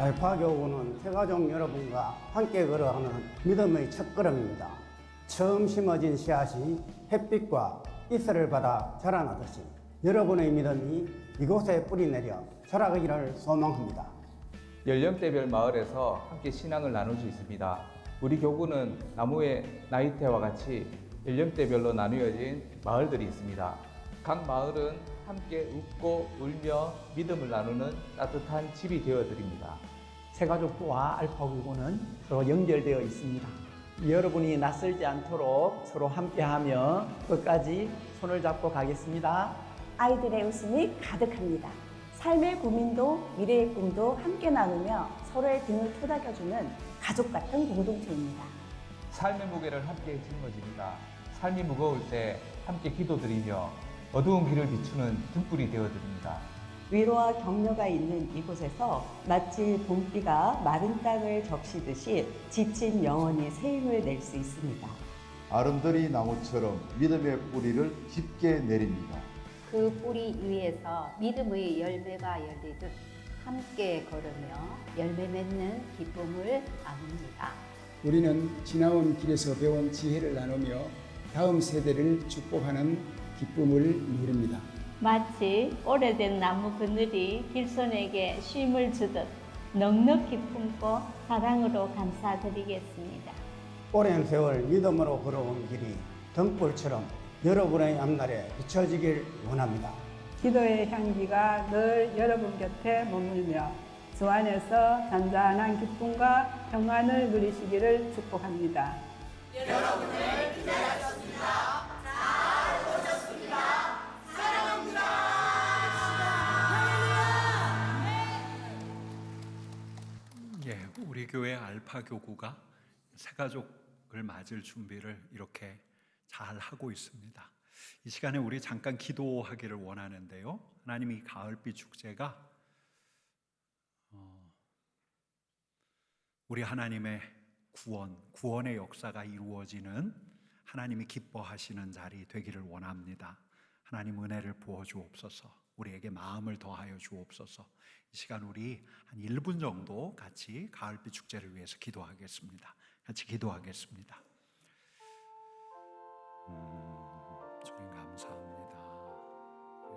알파교구는 새가족 여러분과 함께 걸어가는 믿음의 첫걸음입니다. 처음 심어진 씨앗이 햇빛과 이슬을 받아 자라나듯이 여러분의 믿음이 이곳에 뿌리내려 자라기를 소망합니다. 연령대별 마을에서 함께 신앙을 나눌 수 있습니다. 우리 교구는 나무의 나이테와 같이 연령대별로 나누어진 마을들이 있습니다. 각 마을은 함께 웃고 울며 믿음을 나누는 따뜻한 집이 되어드립니다. 새가족부와 알파교구는 서로 연결되어 있습니다. 여러분이 낯설지 않도록 서로 함께하며 끝까지 손을 잡고 가겠습니다. 아이들의 웃음이 가득합니다. 삶의 고민도 미래의 꿈도 함께 나누며 서로의 등을 토닥여주는 가족 같은 공동체입니다. 삶의 무게를 함께 짊어집니다. 삶이 무거울 때 함께 기도드리며 어두운 길을 비추는 등불이 되어드립니다. 위로와 격려가 있는 이곳에서 마치 봄비가 마른 땅을 적시듯이 지친 영혼이 새 힘을 낼 수 있습니다. 아름드리 나무처럼 믿음의 뿌리를 깊게 내립니다. 그 뿌리 위에서 믿음의 열매가 열리듯 함께 걸으며 열매 맺는 기쁨을 나눕니다. 우리는 지나온 길에서 배운 지혜를 나누며 다음 세대를 축복하는 기쁨을 누립니다. 마치 오래된 나무 그늘이 길손에게 쉼을 주듯 넉넉히 품고 사랑으로 감사드리겠습니다. 오랜 세월 믿음으로 걸어온 길이 등불처럼 여러분의 앞날에 비춰지길 원합니다. 기도의 향기가 늘 여러분 곁에 머물며 주 안에서 잔잔한 기쁨과 평안을 누리시기를 축복합니다. 여러분을 기다렸습니다. 잘 오셨습니다. 사랑합니다. 예, 우리 교회 알파교구가 새가족을 맞을 준비를 이렇게 잘 하고 있습니다. 이 시간에 우리 잠깐 기도하기를 원하는데요. 하나님, 이 가을빛 축제가 우리 하나님의 구원의 역사가 이루어지는 하나님이 기뻐하시는 자리 되기를 원합니다. 하나님 은혜를 부어 주옵소서. 우리에게 마음을 더하여 주옵소서. 이 시간 우리 한 1분 정도 같이 가을빛 축제를 위해서 기도하겠습니다. 같이 기도하겠습니다. 주님 감사합니다.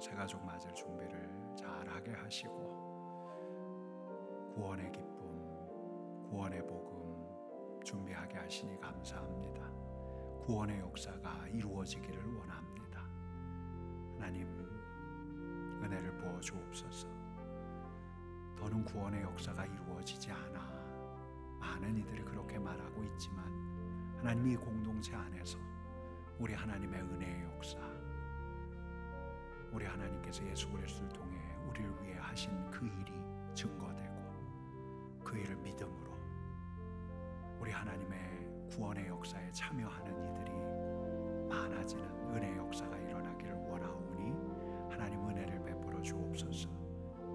새가족 맞을 준비를 잘하게 하시고 구원의 기쁨, 구원의 복음 준비하게 하시니 감사합니다. 구원의 역사가 이루어지기를 원합니다. 하나님 은혜를 부어 주옵소서. 더는 구원의 역사가 이루어지지 않아 많은 이들이 그렇게 말하고 있지만 하나님, 이 공동체 안에서 우리 하나님의 은혜의 역사, 우리 하나님께서 예수 그리스도를 통해 우리를 위해 하신 그 일이 증거되고 그 일을 믿음으로 우리 하나님의 구원의 역사에 참여하는 이들이 많아지는 은혜의 역사가 일어나기를 원하오니 하나님 은혜를 베풀어 주옵소서.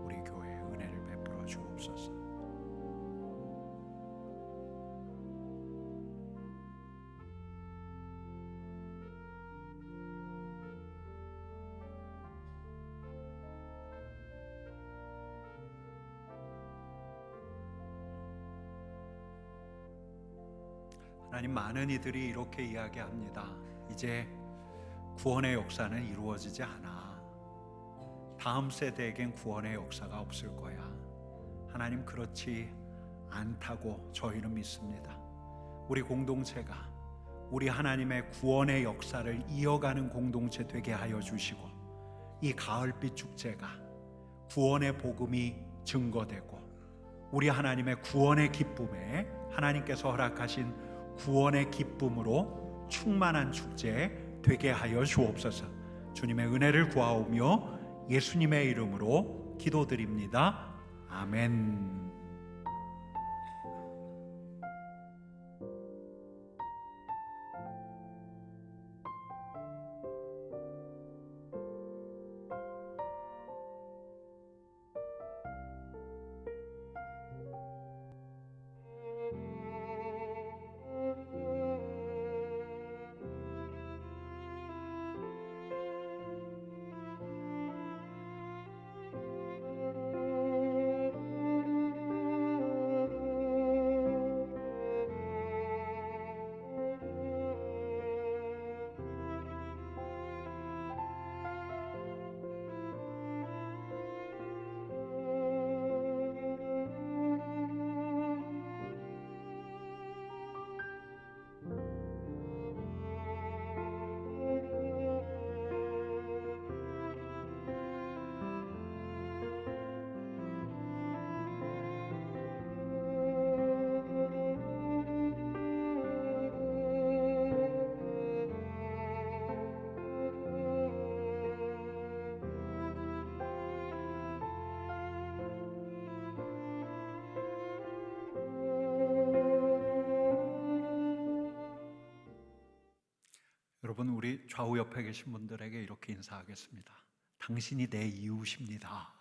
우리 교회에 은혜를 베풀어 주옵소서. 하나님, 많은 이들이 이렇게 이야기합니다. 이제 구원의 역사는 이루어지지 않아. 다음 세대에겐 구원의 역사가 없을 거야. 하나님, 그렇지 않다고 저희는 믿습니다. 우리 공동체가 우리 하나님의 구원의 역사를 이어가는 공동체 되게 하여 주시고, 이 가을빛 축제가 구원의 복음이 증거되고 우리 하나님의 구원의 기쁨에 하나님께서 허락하신 구원의 기쁨으로 충만한 축제 되게 하여 주옵소서. 주님의 은혜를 구하오며 예수님의 이름으로 기도드립니다. 아멘. 여러분, 우리 좌우 옆에 계신 분들에게 이렇게 인사하겠습니다. 당신이 내 이웃입니다.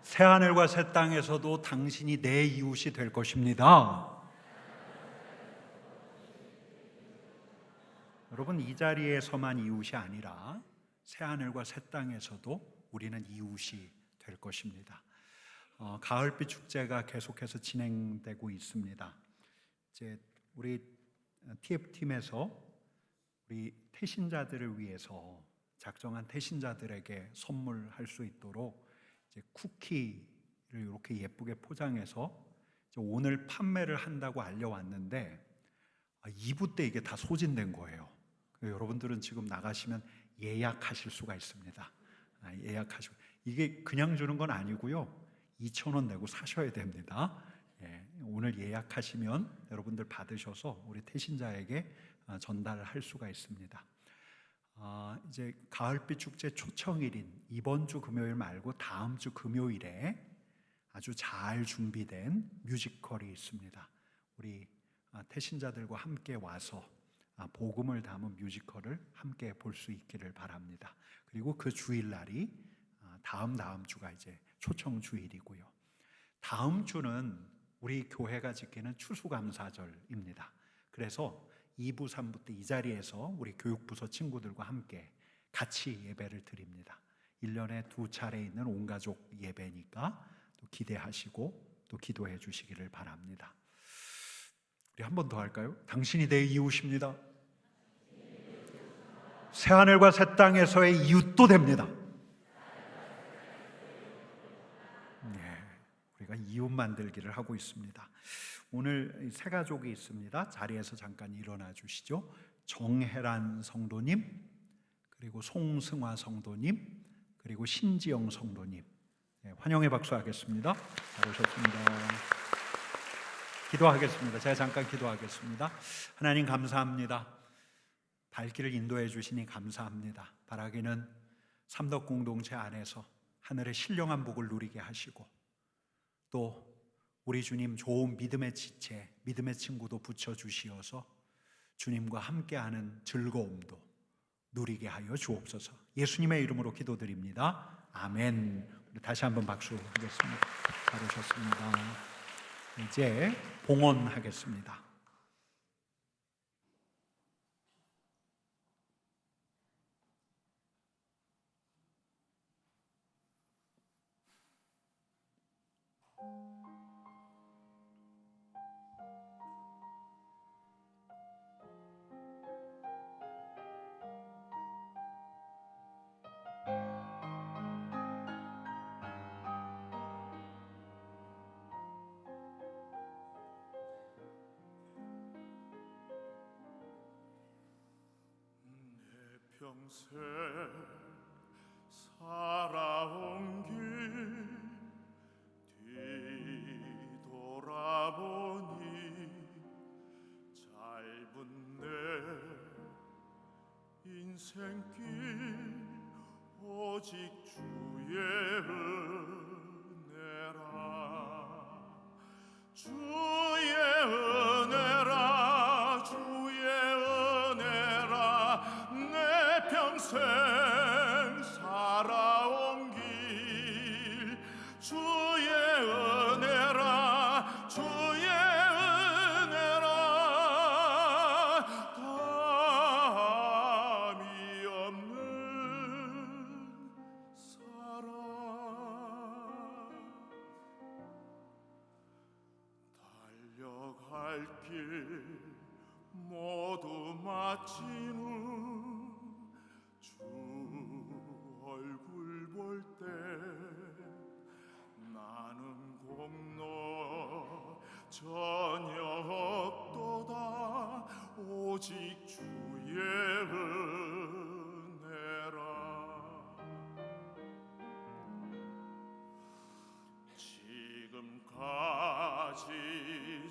새하늘과 새 땅에서도 당신이 내 이웃이 될 것입니다. 여러분, 이 자리에서만 이웃이 아니라 새하늘과 새 땅에서도 우리는 이웃이 될 것입니다. 가을빛 축제가 계속해서 진행되고 있습니다. 이제 우리 TF팀에서 우리 태신자들을 위해서 작정한 태신자들에게 선물할 수 있도록 이제 쿠키를 이렇게 예쁘게 포장해서 오늘 판매를 한다고 알려왔는데 2부 때 이게 다 소진된 거예요. 여러분들은 지금 나가시면 예약하실 수가 있습니다. 예약하시고, 이게 그냥 주는 건 아니고요, 2,000원 내고 사셔야 됩니다. 오늘 예약하시면 여러분들 받으셔서 우리 태신자에게 전달할 수가 있습니다. 이제 가을빛 축제 초청일인 이번 주 금요일 말고 다음 주 금요일에 아주 잘 준비된 뮤지컬이 있습니다. 우리 태신자들과 함께 와서 복음을 담은 뮤지컬을 함께 볼 수 있기를 바랍니다. 그리고 그 주일날이 다음 주가 이제 초청 주일이고요. 다음 주는 우리 교회가 지키는 추수감사절입니다. 그래서 2부, 3부 때 이 자리에서 우리 교육부서 친구들과 함께 같이 예배를 드립니다. 1년에 2차례 있는 온가족 예배니까 또 기대하시고 또 기도해 주시기를 바랍니다. 우리 한 번 더 할까요? 당신이 내 이웃입니다. 새하늘과 새 땅에서의 이웃도 됩니다. 우리가 이웃 만들기를 하고 있습니다. 오늘 세 가족이 있습니다. 자리에서 잠깐 일어나 주시죠. 정혜란 성도님, 그리고 송승화 성도님, 그리고 신지영 성도님, 환영의 박수 하겠습니다. 잘 오셨습니다. 기도하겠습니다. 제가 잠깐 기도하겠습니다. 하나님 감사합니다. 발길을 인도해 주시니 감사합니다. 바라기는 삼덕 공동체 안에서 하늘의 신령한 복을 누리게 하시고, 또 우리 주님 좋은 믿음의 지체, 믿음의 친구도 붙여주시어서 주님과 함께하는 즐거움도 누리게 하여 주옵소서. 예수님의 이름으로 기도드립니다. 아멘. 우리 다시 한번 박수하겠습니다. 잘 오셨습니다. 이제 봉헌하겠습니다. 평생 살아온 길 뒤돌아보니 짧은 내 인생길 오직 주의 은혜라, 주의 은혜라, 주의 은혜라. 내 평생 살아온 길 주의 은혜라, 주의 은혜라. 담이 없는 사랑, 달려갈 길 모두 마치는 주 얼굴 볼 때 나는 공로 전혀 없도다, 오직 주의 은혜라. 지금까지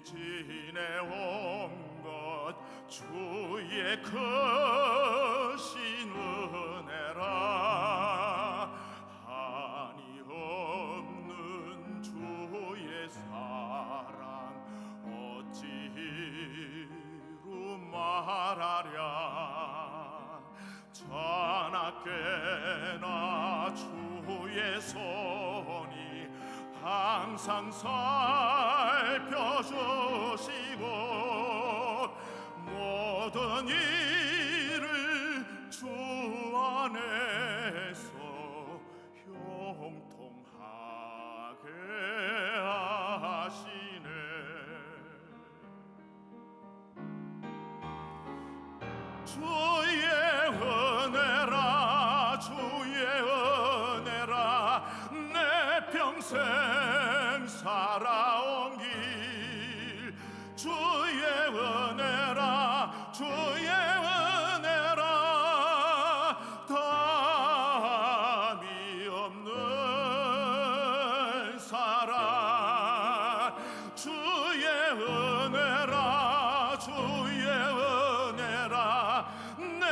지내온 것 주의 크신 은혜라, 한이 없는 주의 사랑 어찌로 말하랴. 주의 손이 항상 살펴주시고 모든 일을 주 안에서 형통하게 하시네. 주의 은혜라 주의 은혜라 내 평생 살아온 길 주의 은혜라 주의 은혜라 담이 없는 사랑 주의 은혜라 주의 은혜라 내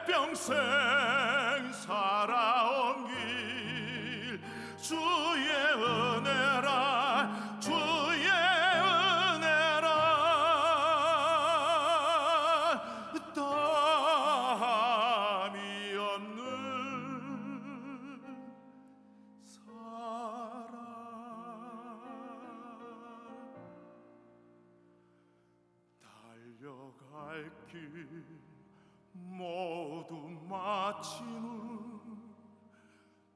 평생 살아온 길 주의 은혜라 주의 은혜라 담이 없는 사랑 달려갈 길 모두 마치는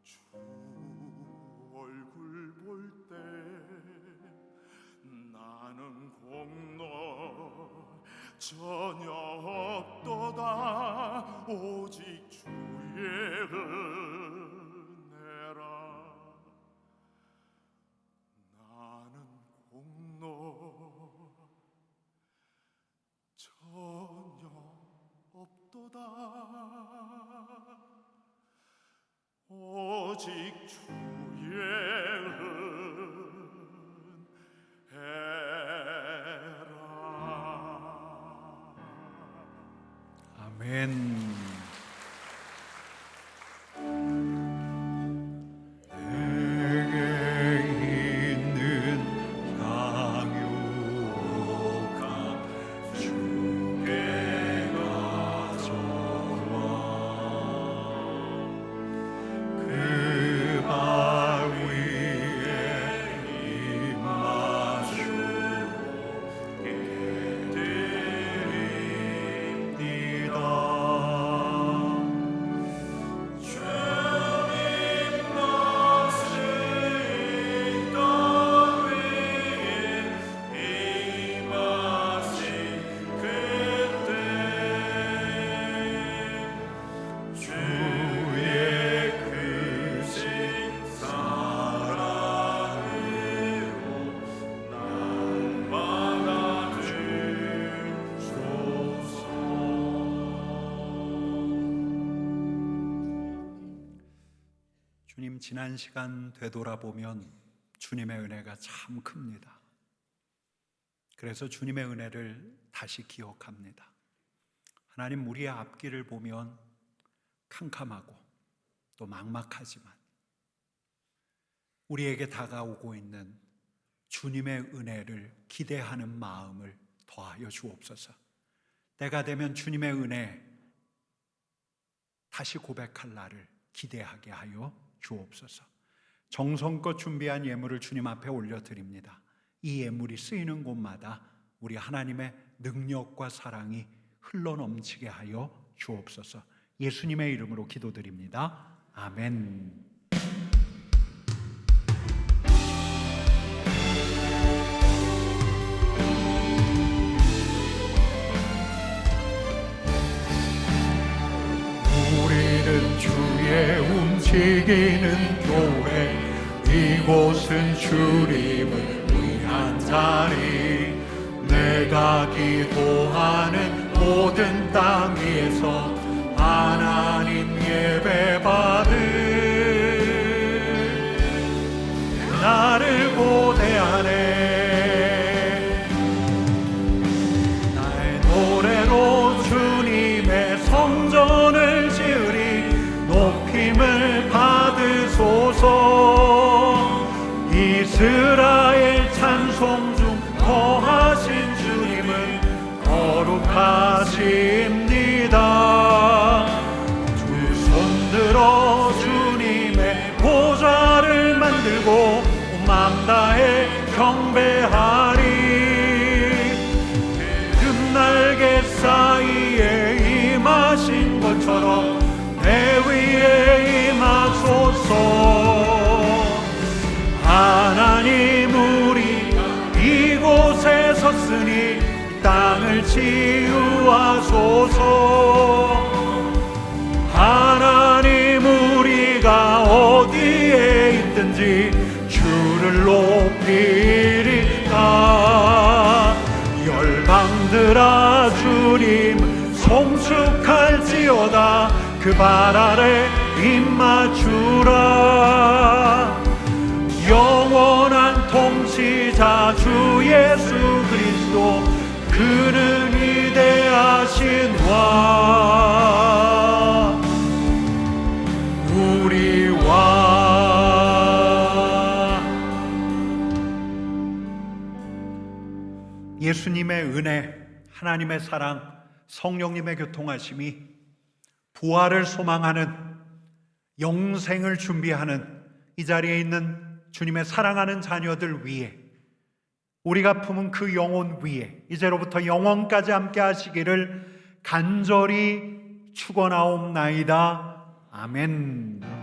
주 얼굴 볼 때 나는 공로 전혀 없도다 오직 주의 은혜라 나는 공로 전혀 없도다 오직 주의 은혜라. 아멘. 주님, 지난 시간 되돌아보면 주님의 은혜가 참 큽니다. 그래서 주님의 은혜를 다시 기억합니다. 하나님, 우리의 앞길을 보면 캄캄하고 또 막막하지만 우리에게 다가오고 있는 주님의 은혜를 기대하는 마음을 더하여 주옵소서. 때가 되면 주님의 은혜 다시 고백할 날을 기대하게 하여 주옵소서. 정성껏 준비한 예물을 주님 앞에 올려드립니다. 이 예물이 쓰이는 곳마다 우리 하나님의 능력과 사랑이 흘러넘치게 하여 주옵소서. 예수님의 이름으로 기도드립니다. 아멘. 우리는 주의 움직이는 교회, 이곳은 주님을 위한 자리. 내가 기도하는 모든 땅 위에서 하나님 예배 받을 나를 고대하네. 나의 노래로 주님의 성전을 지으리. 높임을 받으소서. 이스라엘 찬송 중 거하신 주님은 거룩하십니다. 두 손 들어 주님의 보좌 들고 맘 다해 경배하리. 금날개 사이에 임하신 것처럼 내 위에 임하소서. 하나님 우리가 이곳에 섰으니 땅을 치유하소서. 하나님 우리가 어디에 있든지 주를 높이리까. 열방들아 주님 송축할지어다. 그 발 아래 입맞추라. 영원한 통치자 주 예수 그리스도, 그는 위대하신 왕 우리 왕. 예수님의 은혜, 하나님의 사랑, 성령님의 교통하심이 부활을 소망하는, 영생을 준비하는 이 자리에 있는 주님의 사랑하는 자녀들 위에, 우리가 품은 그 영혼 위에 이제로부터 영원까지 함께 하시기를 간절히 축원하옵나이다. 아멘.